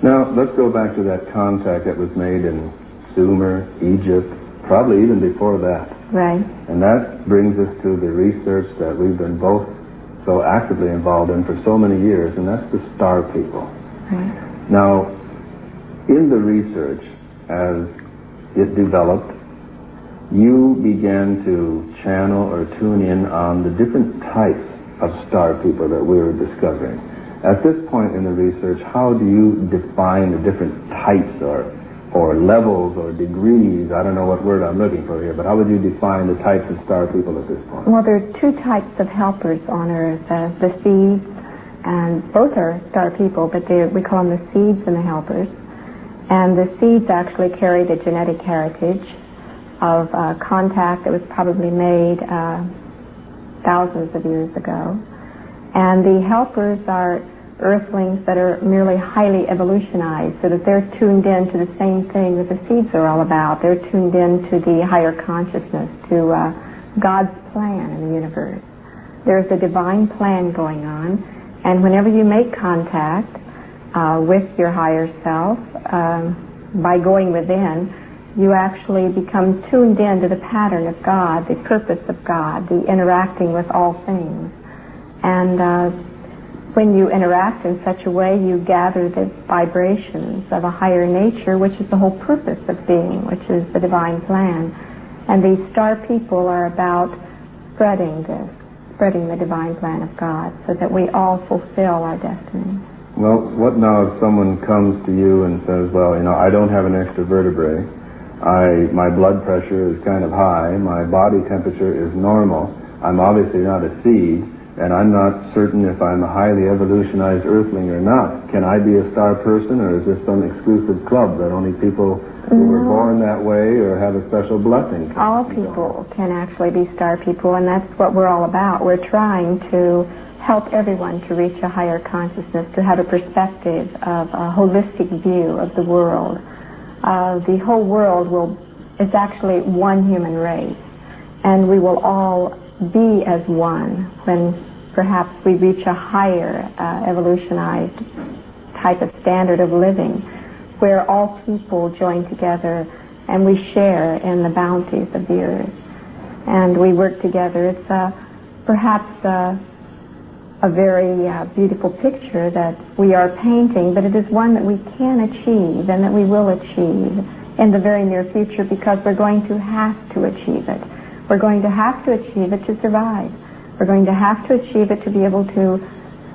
Now, let's go back to that contact that was made in Sumer, Egypt, probably even before that. Right. And that brings us to the research that we've been both so actively involved in for so many years, and that's the star people. Right. Now, in the research, as it developed, you began to channel or tune in on the different types of star people that we were discovering. At this point in the research, how do you define the different types or levels or degrees? I don't know what word I'm looking for here, but how would you define the types of star people at this point? Well, there are two types of helpers on Earth, the seeds, and both are star people, but we call them the seeds and the helpers. And the seeds actually carry the genetic heritage of contact that was probably made thousands of years ago. And the helpers are earthlings that are merely highly evolutionized, so that they're tuned in to the same thing that the seeds are all about. They're tuned in to the higher consciousness, to God's plan in the universe. There's a divine plan going on, and whenever you make contact with your higher self, by going within, you actually become tuned in to the pattern of God, the purpose of God, the interacting with all things. And when you interact in such a way, you gather the vibrations of a higher nature, which is the whole purpose of being, which is the divine plan. And these star people are about spreading the divine plan of God, so that we all fulfill our destiny. Well, what now if someone comes to you and says, well, I don't have an extra vertebrae, my blood pressure is kind of high, my body temperature is normal, I'm obviously not a seed, and I'm not certain if I'm a highly evolutionized earthling or not. Can I be a star person, or is this some exclusive club that only people who were born that way or have a special blessing. All people can actually be star people, and that's what we're all about. We're trying to help everyone to reach a higher consciousness, to have a perspective of a holistic view of the world. The whole world is actually one human race, and we will all be as one when perhaps we reach a higher evolutionized type of standard of living, where all people join together and we share in the bounties of the earth. And we work together. It's perhaps a very beautiful picture that we are painting, but it is one that we can achieve and that we will achieve in the very near future, because we're going to have to achieve it. We're going to have to achieve it to survive. We're going to have to achieve it to be able to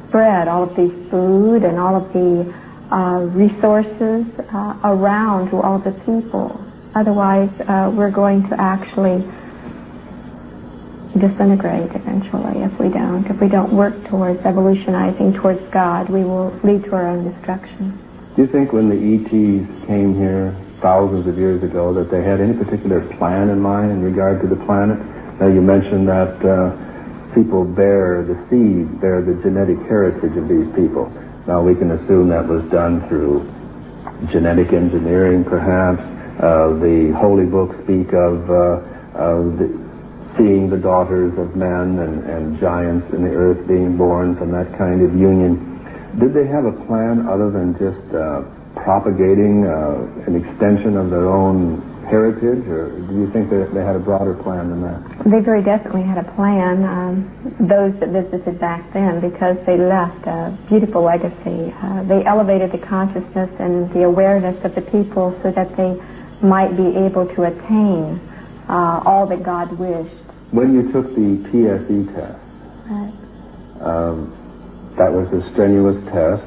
spread all of the food and all of the resources around to all the people. Otherwise, we're going to actually disintegrate eventually if we don't. If we don't work towards evolutionizing towards God, we will lead to our own destruction. Do you think when the ETs came here thousands of years ago that they had any particular plan in mind in regard to the planet? Now, you mentioned that people bear the seed, bear the genetic heritage of these people. Now, we can assume that was done through genetic engineering, perhaps. The holy books speak of seeing the daughters of men and giants in the earth being born from that kind of union. Did they have a plan other than just propagating an extension of their own heritage, or do you think that they had a broader plan than that? They very definitely had a plan, those that visited back then, because they left a beautiful legacy. They elevated the consciousness and the awareness of the people so that they might be able to attain all that God wished. When you took the TSE test, Right. That was a strenuous test,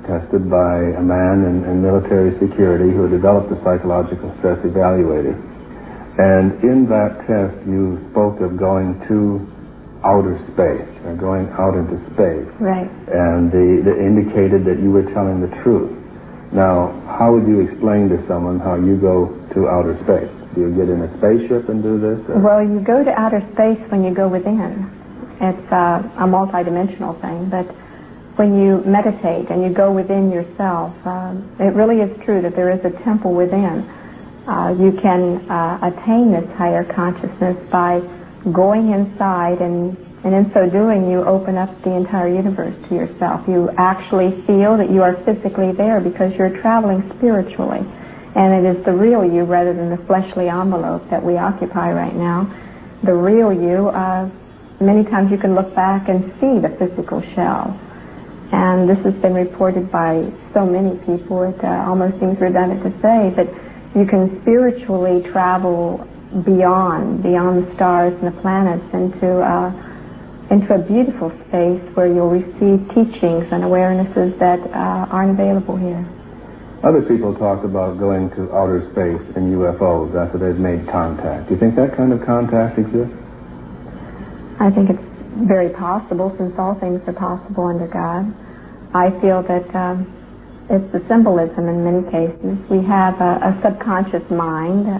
tested by a man in military security who developed a psychological stress evaluator. And in that test, you spoke of going to outer space, or going out into space. Right. And they indicated that you were telling the truth. Now, how would you explain to someone how you go to outer space? Do you get in a spaceship and do this? Or? Well, you go to outer space when you go within. It's a multidimensional thing, but when you meditate and you go within yourself, it really is true that there is a temple within. You can attain this higher consciousness by going inside, and in so doing you open up the entire universe to yourself. You actually feel that you are physically there because you're traveling spiritually. And it is the real you rather than the fleshly envelope that we occupy right now. The real you, many times you can look back and see the physical shell. And this has been reported by so many people, it almost seems redundant to say, that you can spiritually travel beyond the stars and the planets into a beautiful space where you'll receive teachings and awarenesses that aren't available here. Other people talk about going to outer space in UFOs after they've made contact. Do you think that kind of contact exists? I think it's very possible, since all things are possible under God. I feel that it's the symbolism in many cases. We have a subconscious mind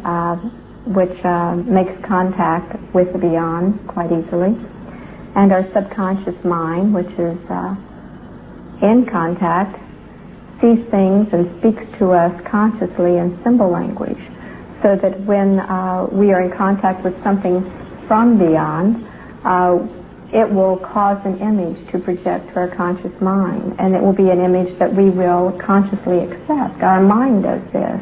which makes contact with the beyond quite easily. And our subconscious mind, which is in contact, sees things and speaks to us consciously in symbol language, so that when we are in contact with something from beyond, it will cause an image to project to our conscious mind, and it will be an image that we will consciously accept. Our mind does this,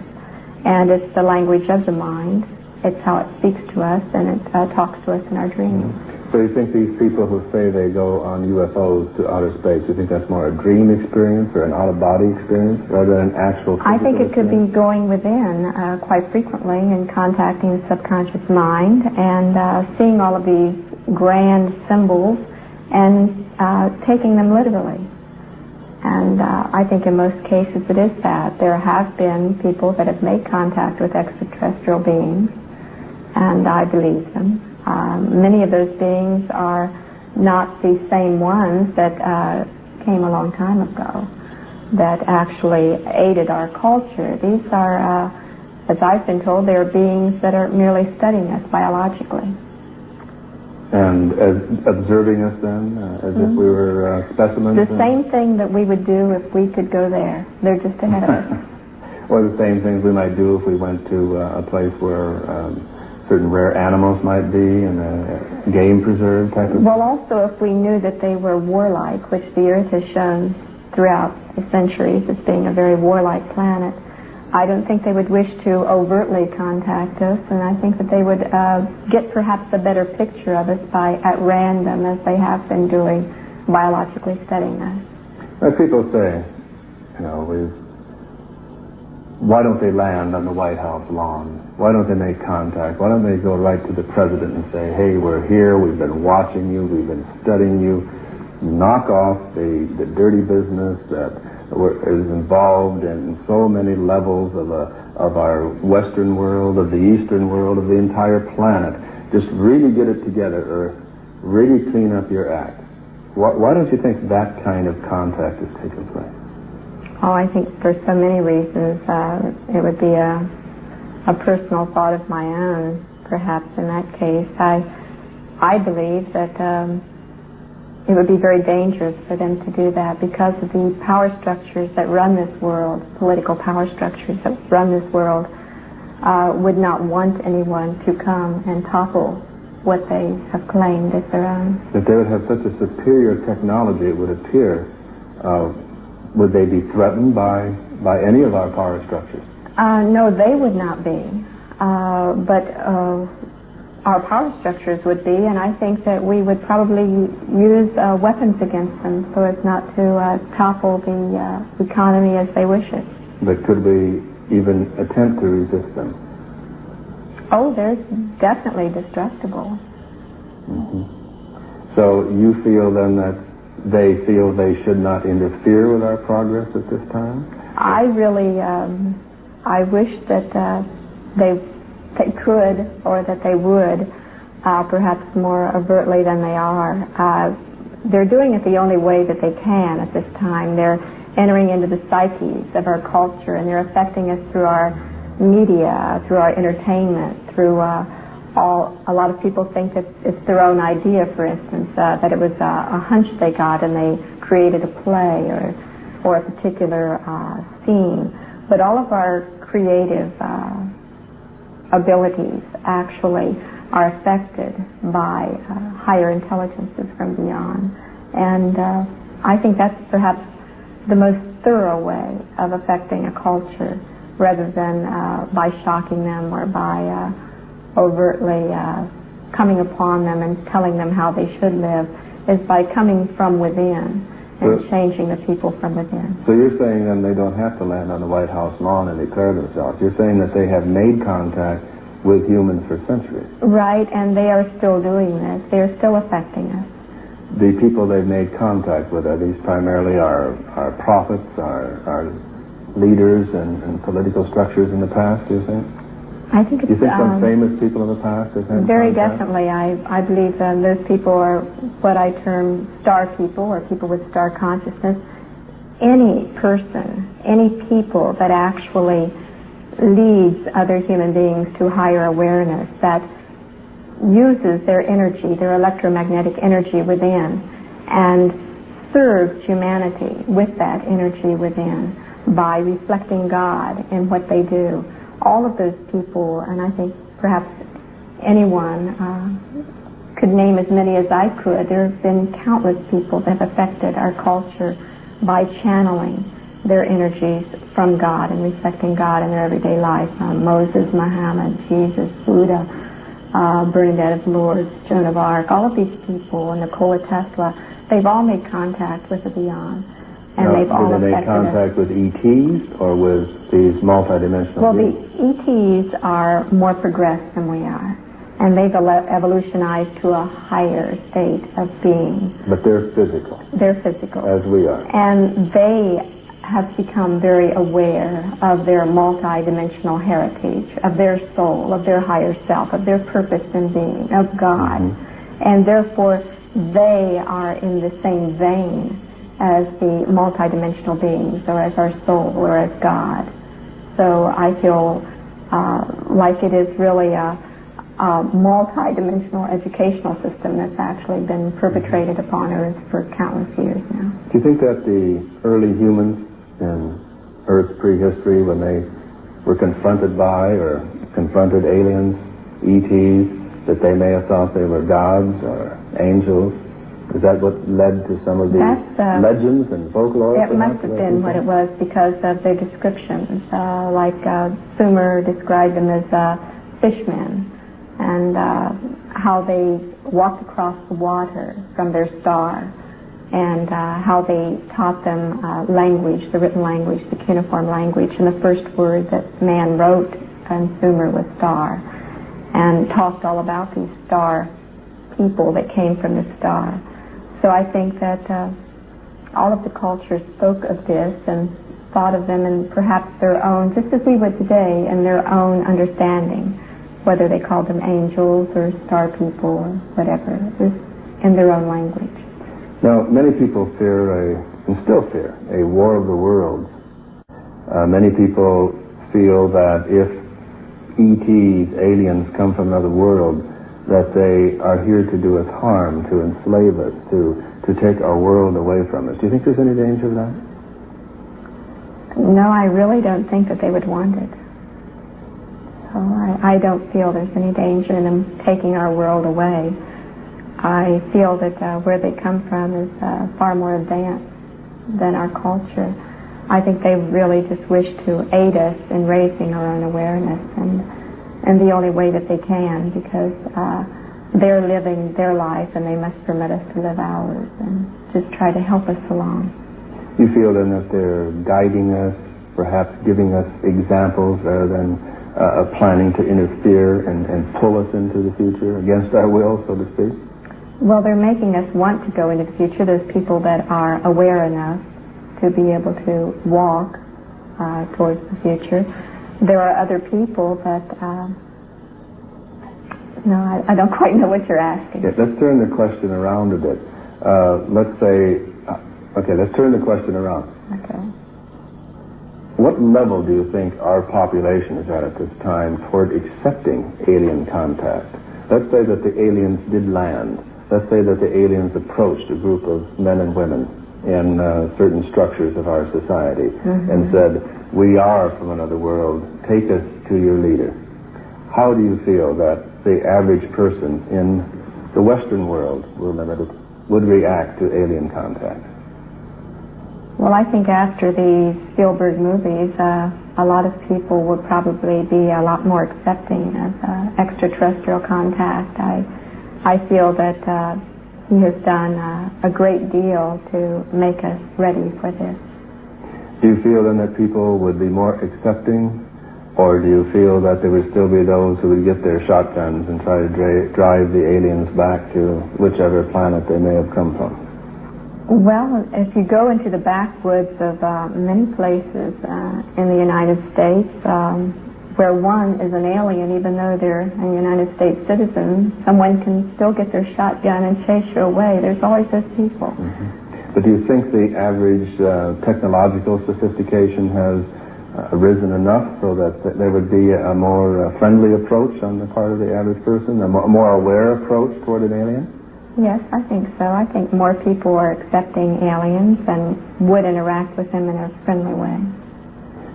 and it's the language of the mind. It's how it speaks to us, and it talks to us in our dreams. So you think these people who say they go on UFOs to outer space, you think that's more a dream experience or an out-of-body experience rather than an actual physical I think it could experience? be going within quite frequently and contacting the subconscious mind and seeing all of these grand symbols and taking them literally. And I think in most cases it is that. There have been people that have made contact with extraterrestrial beings, and I believe them. Many of those beings are not the same ones that came a long time ago that actually aided our culture. These are as I've been told, they are beings that are merely studying us biologically. And as observing us then, as if we were specimens? The same thing that we would do if we could go there. They're just ahead of us. Or the same things we might do if we went to a place where certain rare animals might be and a game preserve type of... Well, also if we knew that they were warlike, which the Earth has shown throughout the centuries as being a very warlike planet, I don't think they would wish to overtly contact us, and I think that they would get perhaps a better picture of us by, at random, as they have been doing, biologically studying us. As people say, you know, why don't they land on the White House lawn? Why don't they make contact? Why don't they go right to the president and say, hey, we're here, we've been watching you, we've been studying you, knock off the dirty business that is involved in so many levels of our Western world, of the Eastern world, of the entire planet. Just really get it together, Earth. Really clean up your act. Why don't you think that kind of contact is taking place? Oh, I think for so many reasons. It would be a personal thought of my own, perhaps, in that case. I believe that it would be very dangerous for them to do that because of the power structures that run this world, political power structures that run this world, would not want anyone to come and topple what they have claimed as their own. That they would have such a superior technology, it would appear. Would they be threatened by any of our power structures? No, they would not be. But our power structures would be, and I think that we would probably use weapons against them so as not to topple the economy as they wish it. But could we even attempt to resist them? Oh, they're definitely destructible. Mm-hmm. So you feel then that they feel they should not interfere with our progress at this time? I really, I wish that they could, or that they would, perhaps more overtly than they are. They're doing it the only way that they can at this time. They're entering into the psyches of our culture, and they're affecting us through our media, through our entertainment, through a lot of people think that it's their own idea, for instance, that it was a hunch they got and they created a play or a particular scene. But all of our creative abilities actually are affected by higher intelligences from beyond. And I think that's perhaps the most thorough way of affecting a culture, rather than by shocking them or by overtly coming upon them and telling them how they should live, is by coming from within and changing the people from within. So you're saying then they don't have to land on the White House lawn and declare themselves. You're saying that they have made contact with humans for centuries. Right, and they are still doing this. They are still affecting us. The people they've made contact with, are these primarily our prophets, our leaders and political structures in the past, do you think? I think it's... Do you think some famous people in the past have had very contact? definitely. I believe those people are what I term star people, or people with star consciousness. Any person, any people that actually leads other human beings to higher awareness, that uses their energy, their electromagnetic energy within, and serves humanity with that energy within by reflecting God in what they do. All of those people, and I think perhaps anyone could name as many as I could. There have been countless people that have affected our culture by channeling their energies from God and reflecting God in their everyday life. Moses, Muhammad, Jesus, Buddha, Bernadette of Lourdes, Joan of Arc, all of these people, Nikola Tesla, they've all made contact with the beyond. And now, they've all do they make contact with ETs or with these multidimensional beings? Well, the ETs are more progressed than we are, and they've evolutionized to a higher state of being. But they're physical. They're physical. As we are. And they have become very aware of their multidimensional heritage, of their soul, of their higher self, of their purpose in being, of God. Mm-hmm. And therefore, they are in the same vein as the multidimensional beings, or as our soul, or as God. So I feel like it is really a multi-dimensional educational system that's actually been perpetrated upon Earth for countless years now. Do you think that the early humans in Earth's prehistory, when they were confronted by or confronted aliens, ETs, that they may have thought they were gods or angels? Is that what led to some of these legends and folklore? It must have been what it was because of their descriptions. Like Sumer described them as fishmen, and how they walked across the water from their star, and how they taught them language, the written language, the cuneiform language, and the first word that man wrote in Sumer was star, and talked all about these star people that came from the star. So I think that all of the cultures spoke of this and thought of them in perhaps their own, just as we would today, in their own understanding, whether they called them angels or star people or whatever. It was in their own language. Now, many people fear, and still fear, a war of the worlds. Many people feel that if ETs, aliens, come from another world, that they are here to do us harm, to enslave us, to take our world away from us. Do you think there's any danger of that? No, I really don't think that they would want it. So I don't feel there's any danger in them taking our world away. I feel that where they come from is far more advanced than our culture. I think they really just wish to aid us in raising our own awareness, and the only way that they can, because they're living their life and they must permit us to live ours and just try to help us along. You feel then that they're guiding us, perhaps giving us examples rather than planning to interfere and pull us into the future against our will, so to speak? Well, they're making us want to go into the future. There's people that are aware enough to be able to walk towards the future. There are other people that, no, I don't quite know what you're asking. Yeah, let's turn the question around a bit. Let's turn the question around. Okay. What level do you think our population is at this time toward accepting alien contact? Let's say that the aliens did land. Let's say that the aliens approached a group of men and women in certain structures of our society and said, "We are from another world. Take us to your leader." How do you feel that the average person in the Western world, we're limited, would react to alien contact? Well, I think after the Spielberg movies, a lot of people would probably be a lot more accepting of extraterrestrial contact. I feel that he has done a great deal to make us ready for this. Do you feel then that people would be more accepting, or do you feel that there would still be those who would get their shotguns and try to drive the aliens back to whichever planet they may have come from? Well, if you go into the backwoods of many places in the United States, where one is an alien, even though they're a United States citizen, someone can still get their shotgun and chase you away. There's always those people. But do you think the average technological sophistication has risen enough so that there would be a more friendly approach on the part of the average person, a more aware approach toward an alien? Yes, I think so. I think more people are accepting aliens and would interact with them in a friendly way.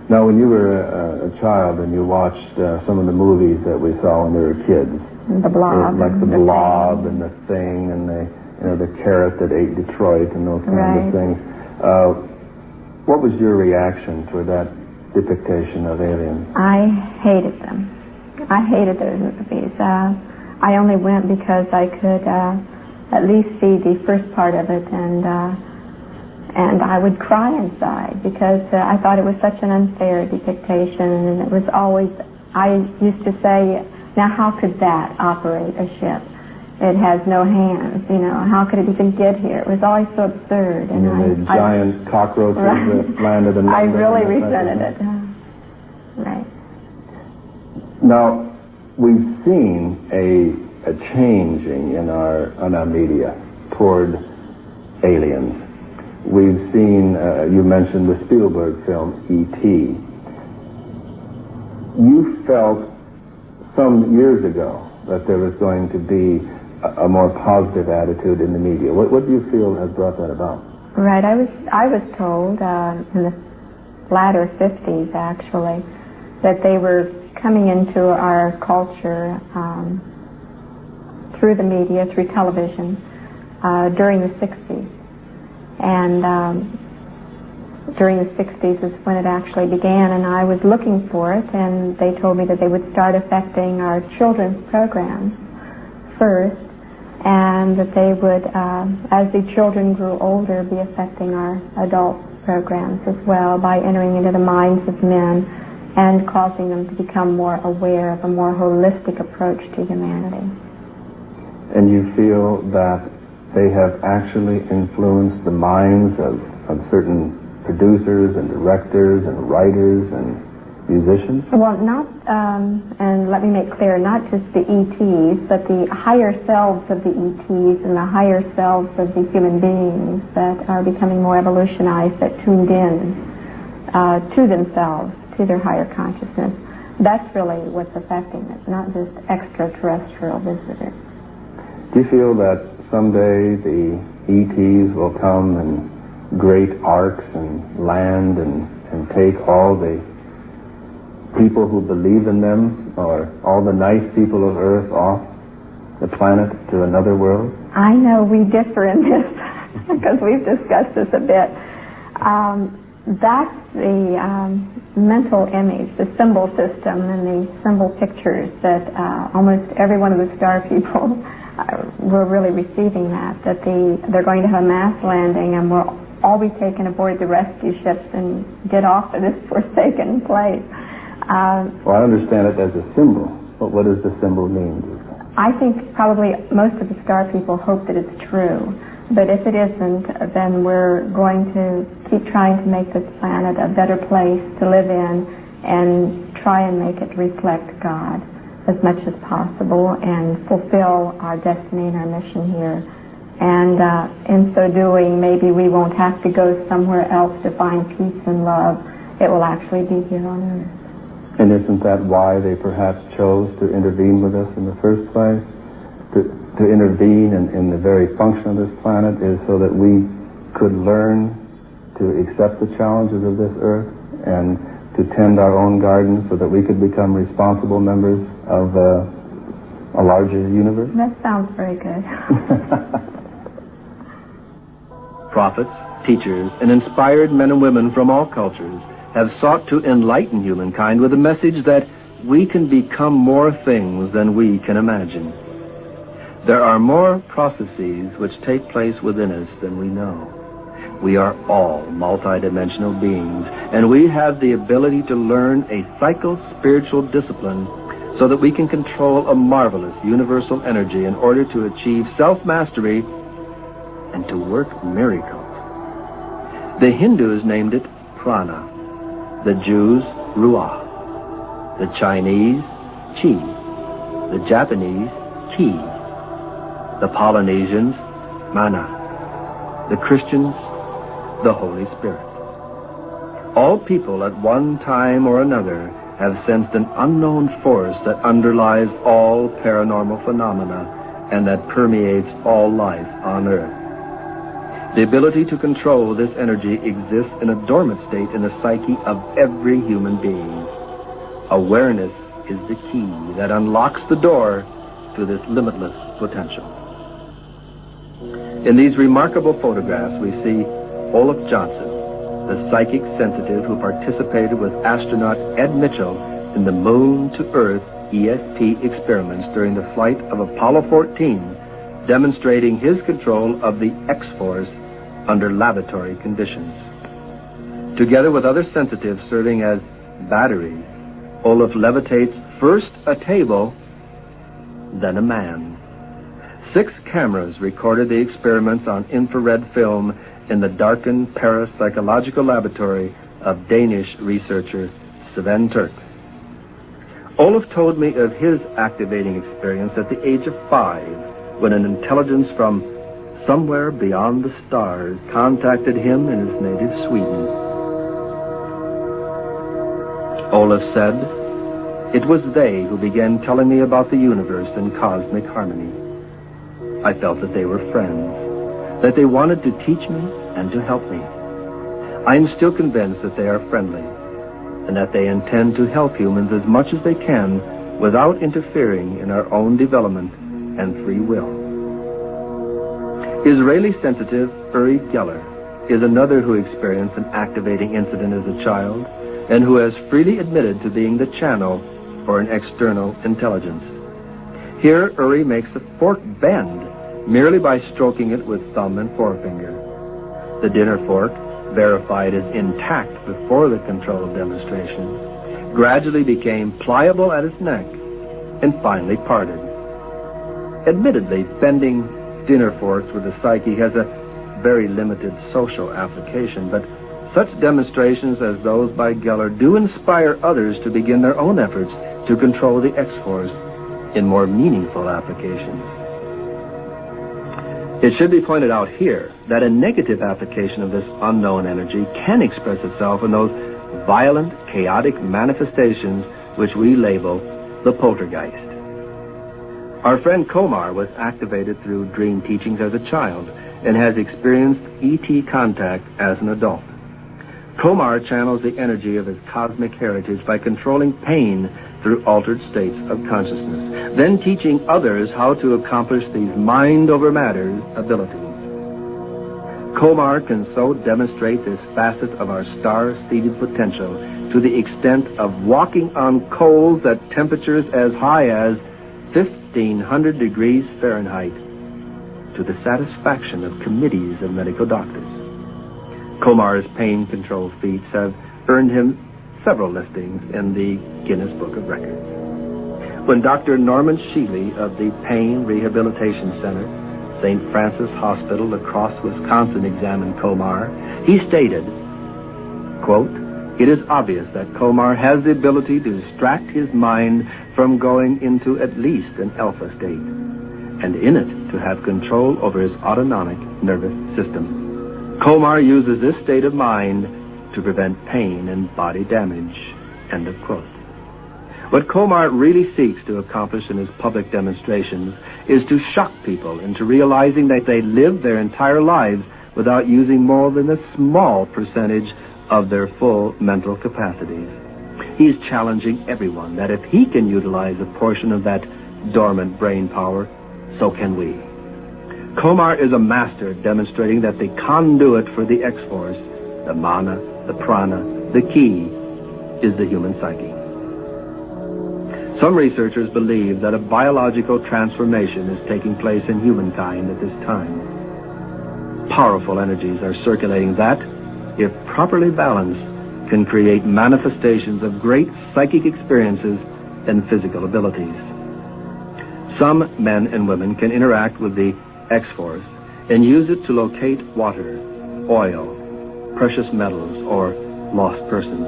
Now, when you were a child and you watched some of the movies that we saw when we were kids, The Blob, like the Blob and the Thing and the carrot that ate Detroit and those kinds of things, what was your reaction to that depiction of aliens? I hated them. I hated those movies. I only went because I could at least see the first part of it, and I would cry inside because I thought it was such an unfair depiction, and it was always, I used to say, now how could that operate a ship? It has no hands, how could it even get here? It was always so absurd. And the giant cockroaches that landed in London. I really resented it. Right. Now, we've seen a changing in our media toward aliens. We've seen, you mentioned the Spielberg film, E.T. you felt some years ago that there was going to be a more positive attitude in the media. What do you feel has brought that about? Right. I was told in the latter 50s, actually, that they were coming into our culture through the media, through television, during the 60s. And during the 60s is when it actually began, and I was looking for it, and they told me that they would start affecting our children's programs first, and that they would, as the children grew older, be affecting our adult programs as well by entering into the minds of men and causing them to become more aware of a more holistic approach to humanity. And you feel that they have actually influenced the minds of certain producers and directors and writers and musicians? Well, not, and let me make clear, not just the ETs, but the higher selves of the ETs and the higher selves of the human beings that are becoming more evolutionized, that tuned in to themselves, to their higher consciousness. That's really what's affecting it, not just extraterrestrial visitors. Do you feel that someday the ETs will come in great arcs and land and take all the people who believe in them, or all the nice people of Earth, off the planet to another world? I know we differ in this because we've discussed this a bit. That's the mental image, the symbol system and the symbol pictures that almost every one of the star people were really receiving that they're going to have a mass landing and we'll all be taken aboard the rescue ships and get off to this forsaken place. Well, I understand it as a symbol, but what does the symbol mean? I think probably most of the star people hope that it's true, but if it isn't, then we're going to keep trying to make this planet a better place to live in and try and make it reflect God as much as possible and fulfill our destiny and our mission here. And in so doing, maybe we won't have to go somewhere else to find peace and love. It will actually be here on Earth. And isn't that why they perhaps chose to intervene with us in the first place? To intervene in the very function of this planet is so that we could learn to accept the challenges of this Earth and to tend our own gardens so that we could become responsible members of a larger universe? That sounds very good. Prophets, teachers, and inspired men and women from all cultures have sought to enlighten humankind with a message that we can become more things than we can imagine. There are more processes which take place within us than we know. We are all multidimensional beings, and we have the ability to learn a psycho-spiritual discipline so that we can control a marvelous universal energy in order to achieve self-mastery and to work miracles. The Hindus named it prana, the Jews ruah, the Chinese chi, the Japanese ki, the Polynesians mana, the Christians the Holy Spirit. All people at one time or another have sensed an unknown force that underlies all paranormal phenomena and that permeates all life on Earth. The ability to control this energy exists in a dormant state in the psyche of every human being. Awareness is the key that unlocks the door to this limitless potential. In these remarkable photographs, we see Olaf Johnson, the psychic sensitive who participated with astronaut Ed Mitchell in the Moon to Earth ESP experiments during the flight of Apollo 14, demonstrating his control of the X-force under laboratory conditions. Together with other sensitives serving as batteries, Olaf levitates first a table, then a man. 6 cameras recorded the experiments on infrared film in the darkened parapsychological laboratory of Danish researcher Sven Turk. Olaf told me of his activating experience at the age of 5 when an intelligence from somewhere beyond the stars contacted him in his native Sweden. Olaf said, It was they who began telling me about the universe and cosmic harmony. I felt that they were friends, that they wanted to teach me and to help me. I am still convinced that they are friendly, and that they intend to help humans as much as they can without interfering in our own development and free will. Israeli sensitive Uri Geller is another who experienced an activating incident as a child and who has freely admitted to being the channel for an external intelligence. Here, Uri makes a fork bend merely by stroking it with thumb and forefinger. The dinner fork, verified as intact before the controlled demonstration, gradually became pliable at its neck and finally parted. Admittedly, bending dinner forks with the psyche has a very limited social application, but such demonstrations as those by Geller do inspire others to begin their own efforts to control the X-Force in more meaningful applications. It should be pointed out here that a negative application of this unknown energy can express itself in those violent, chaotic manifestations which we label the poltergeist. Our friend Komar was activated through dream teachings as a child and has experienced ET contact as an adult. Komar channels the energy of his cosmic heritage by controlling pain through altered states of consciousness, then teaching others how to accomplish these mind-over-matter abilities. Komar can so demonstrate this facet of our star-seeded potential to the extent of walking on coals at temperatures as high as 1,500 degrees Fahrenheit, to the satisfaction of committees of medical doctors. Komar's pain control feats have earned him several listings in the Guinness Book of Records. When Dr. Norman Sheely of the Pain Rehabilitation Center, St. Francis Hospital, La Crosse, Wisconsin, examined Komar, he stated, quote, "It is obvious that Komar has the ability to distract his mind from going into at least an alpha state, and in it to have control over his autonomic nervous system. Komar uses this state of mind to prevent pain and body damage," end of quote. What Komar really seeks to accomplish in his public demonstrations is to shock people into realizing that they live their entire lives without using more than a small percentage of their full mental capacities. He's challenging everyone that if he can utilize a portion of that dormant brain power, so can we. Komar is a master at demonstrating that the conduit for the X-Force, the mana, the prana, the key, is the human psyche. Some researchers believe that a biological transformation is taking place in humankind at this time. Powerful energies are circulating that, if properly balanced, can create manifestations of great psychic experiences and physical abilities. Some men and women can interact with the X-Force and use it to locate water, oil, precious metals, or lost persons.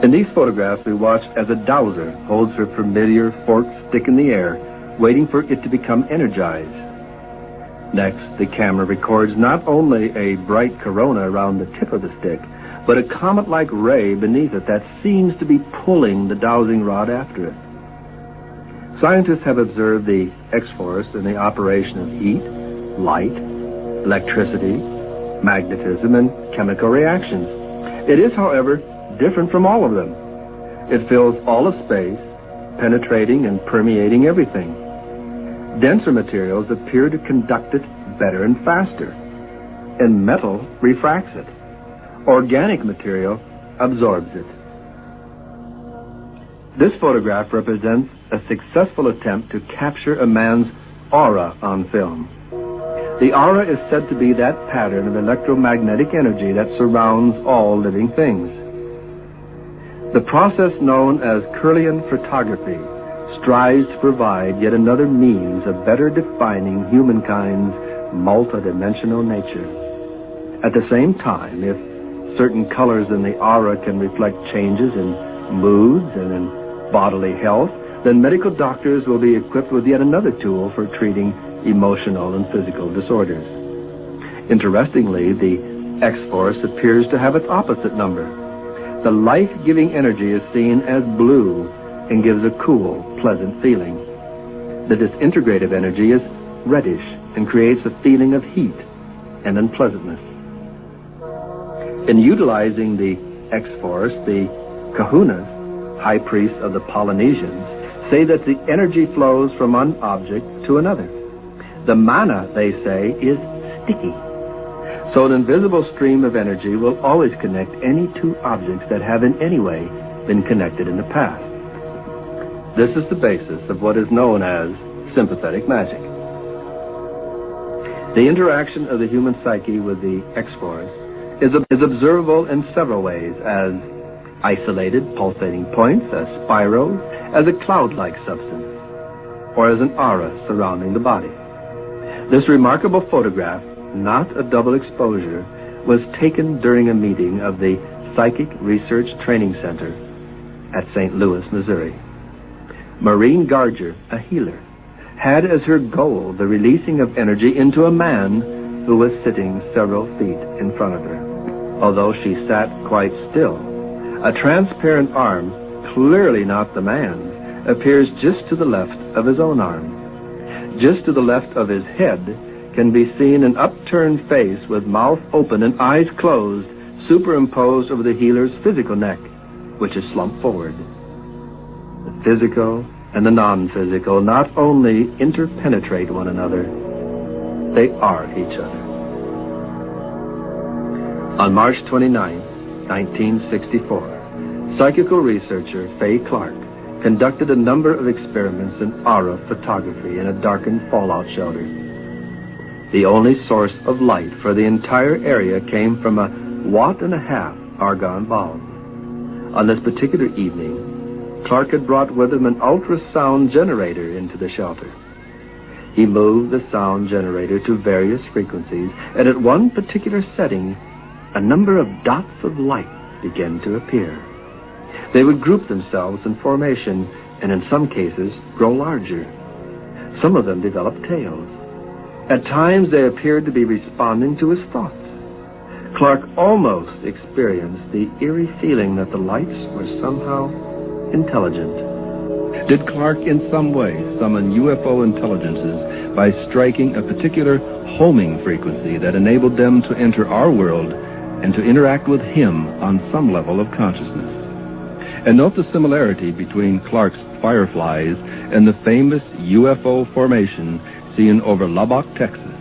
In these photographs, we watch as a dowser holds her familiar forked stick in the air, waiting for it to become energized. Next, the camera records not only a bright corona around the tip of the stick, but a comet-like ray beneath it that seems to be pulling the dowsing rod after it. Scientists have observed the X-Force in the operation of heat, light, electricity, magnetism, and chemical reactions. It is, however, different from all of them. It fills all of space, penetrating and permeating everything. Denser materials appear to conduct it better and faster, and metal refracts it. Organic material absorbs it. This photograph represents a successful attempt to capture a man's aura on film. The aura is said to be that pattern of electromagnetic energy that surrounds all living things. The process known as Kirlian photography strives to provide yet another means of better defining humankind's multidimensional nature. At the same time, if certain colors in the aura can reflect changes in moods and in bodily health, then medical doctors will be equipped with yet another tool for treating emotional and physical disorders. Interestingly, the X-force appears to have its opposite number. The life-giving energy is seen as blue and gives a cool, pleasant feeling. The disintegrative energy is reddish and creates a feeling of heat and unpleasantness. In utilizing the X-force, the kahunas, high priests of the Polynesians, say that the energy flows from one object to another. The mana, they say, is sticky. So an invisible stream of energy will always connect any two objects that have in any way been connected in the past. This is the basis of what is known as sympathetic magic. The interaction of the human psyche with the X-force is observable in several ways, as isolated pulsating points, as spirals, as a cloud-like substance, or as an aura surrounding the body. This remarkable photograph, not a double exposure, was taken during a meeting of the Psychic Research Training Center at St. Louis, Missouri. Maureen Garger, a healer, had as her goal the releasing of energy into a man who was sitting several feet in front of her. Although she sat quite still, a transparent arm, clearly not the man's, appears just to the left of his own arm. Just to the left of his head can be seen an upturned face with mouth open and eyes closed, superimposed over the healer's physical neck, which is slumped forward. The physical and the non-physical not only interpenetrate one another, they are each other. On March 29, 1964, psychical researcher Fay Clark conducted a number of experiments in aura photography in a darkened fallout shelter. The only source of light for the entire area came from a 1.5 watt argon bulb. On this particular evening, Clark had brought with him an ultrasound generator into the shelter. He moved the sound generator to various frequencies, and at one particular setting, a number of dots of light began to appear. They would group themselves in formation, and in some cases grow larger. Some of them developed tails. At times they appeared to be responding to his thoughts. Clark almost experienced the eerie feeling that the lights were somehow intelligent. Did Clark in some way summon UFO intelligences by striking a particular homing frequency that enabled them to enter our world and to interact with him on some level of consciousness? And note the similarity between Clark's fireflies and the famous UFO formation seen over Lubbock, Texas,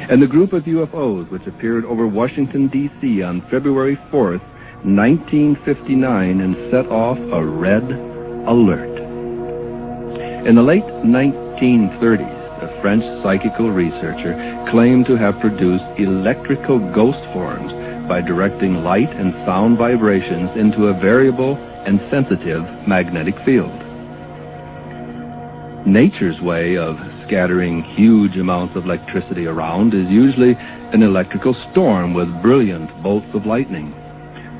and the group of UFOs which appeared over Washington, D.C. on February 4th, 1959 and set off a red alert. In the late 1930s, a French psychical researcher claimed to have produced electrical ghost forms by directing light and sound vibrations into a variable and sensitive magnetic field. Nature's way of scattering huge amounts of electricity around is usually an electrical storm with brilliant bolts of lightning.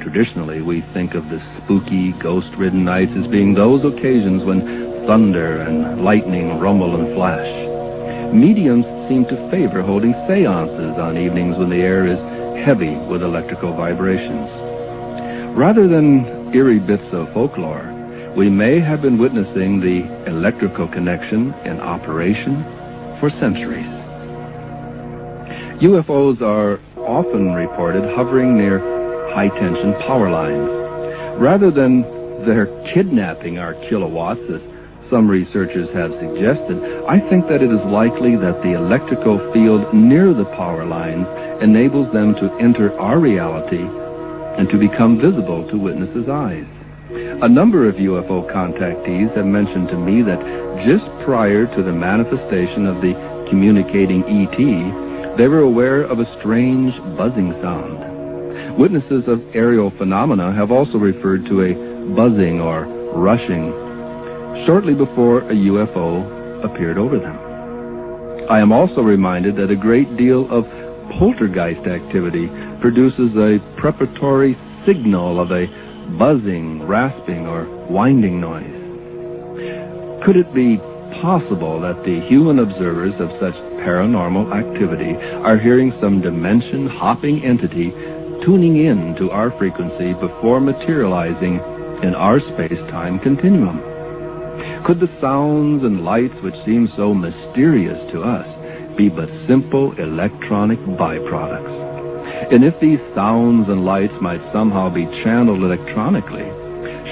Traditionally, we think of the spooky, ghost-ridden nights as being those occasions when thunder and lightning rumble and flash. Mediums seem to favor holding seances on evenings when the air is heavy with electrical vibrations. Rather than eerie bits of folklore, we may have been witnessing the electrical connection in operation for centuries. UFOs are often reported hovering near high-tension power lines. Rather than their kidnapping our kilowatts, as some researchers have suggested, I think that it is likely that the electrical field near the power lines enables them to enter our reality and to become visible to witnesses' eyes. A number of UFO contactees have mentioned to me that just prior to the manifestation of the communicating ET, they were aware of a strange buzzing sound. Witnesses of aerial phenomena have also referred to a buzzing or rushing shortly before a UFO appeared over them. I am also reminded that a great deal of poltergeist activity produces a preparatory signal of a buzzing, rasping, or winding noise. Could it be possible that the human observers of such paranormal activity are hearing some dimension-hopping entity tuning in to our frequency before materializing in our space-time continuum? Could the sounds and lights which seem so mysterious to us be but simple electronic byproducts? And if these sounds and lights might somehow be channeled electronically,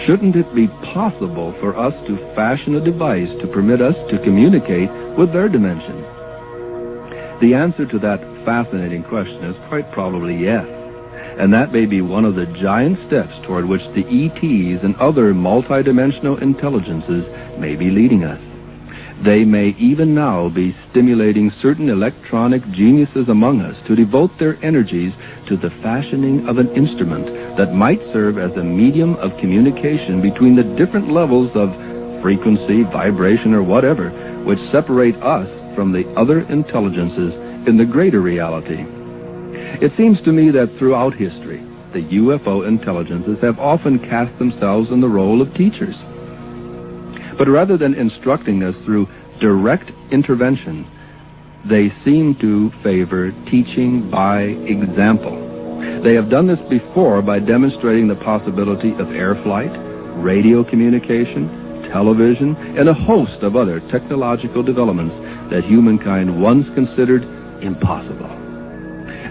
shouldn't it be possible for us to fashion a device to permit us to communicate with their dimension? The answer to that fascinating question is quite probably yes. And that may be one of the giant steps toward which the ETs and other multidimensional intelligences may be leading us. They may even now be stimulating certain electronic geniuses among us to devote their energies to the fashioning of an instrument that might serve as a medium of communication between the different levels of frequency, vibration, or whatever, which separate us from the other intelligences in the greater reality. It seems to me that throughout history, the UFO intelligences have often cast themselves in the role of teachers. But rather than instructing us through direct intervention, they seem to favor teaching by example. They have done this before by demonstrating the possibility of air flight, radio communication, television, and a host of other technological developments that humankind once considered impossible.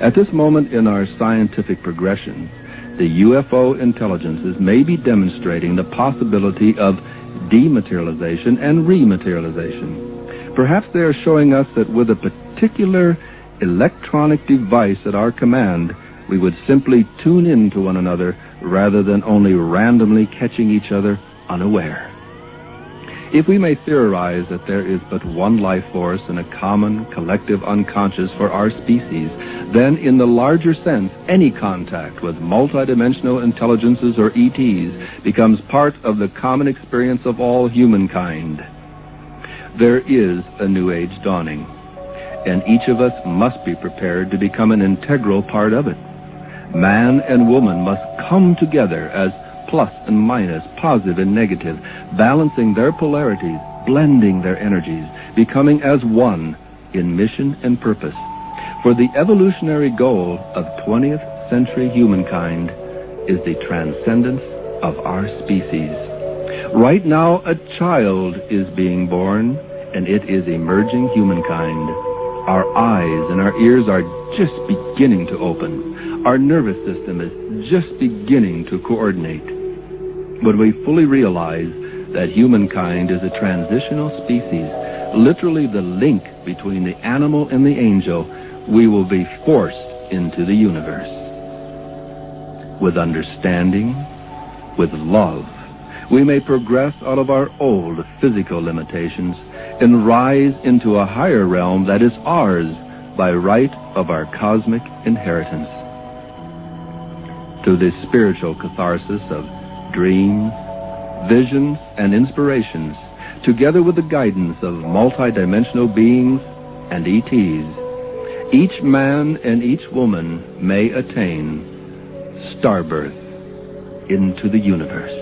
At this moment in our scientific progression, the UFO intelligences may be demonstrating the possibility of dematerialization and rematerialization. Perhaps they are showing us that with a particular electronic device at our command, we would simply tune in to one another rather than only randomly catching each other unaware. If we may theorize that there is but one life force and a common collective unconscious for our species, then in the larger sense, any contact with multidimensional intelligences or ETs becomes part of the common experience of all humankind. There is a new age dawning, and each of us must be prepared to become an integral part of it. Man and woman must come together as plus and minus, positive and negative, balancing their polarities, blending their energies, becoming as one in mission and purpose. For the evolutionary goal of 20th century humankind is the transcendence of our species. Right now, a child is being born, and it is emerging humankind. Our eyes and our ears are just beginning to open. Our nervous system is just beginning to coordinate. When we fully realize that humankind is a transitional species, literally the link between the animal and the angel, we will be forced into the universe. With understanding, with love, we may progress out of our old physical limitations and rise into a higher realm that is ours by right of our cosmic inheritance. Through this spiritual catharsis of dreams, visions, and inspirations, together with the guidance of multidimensional beings and ETs, each man and each woman may attain starbirth into the universe.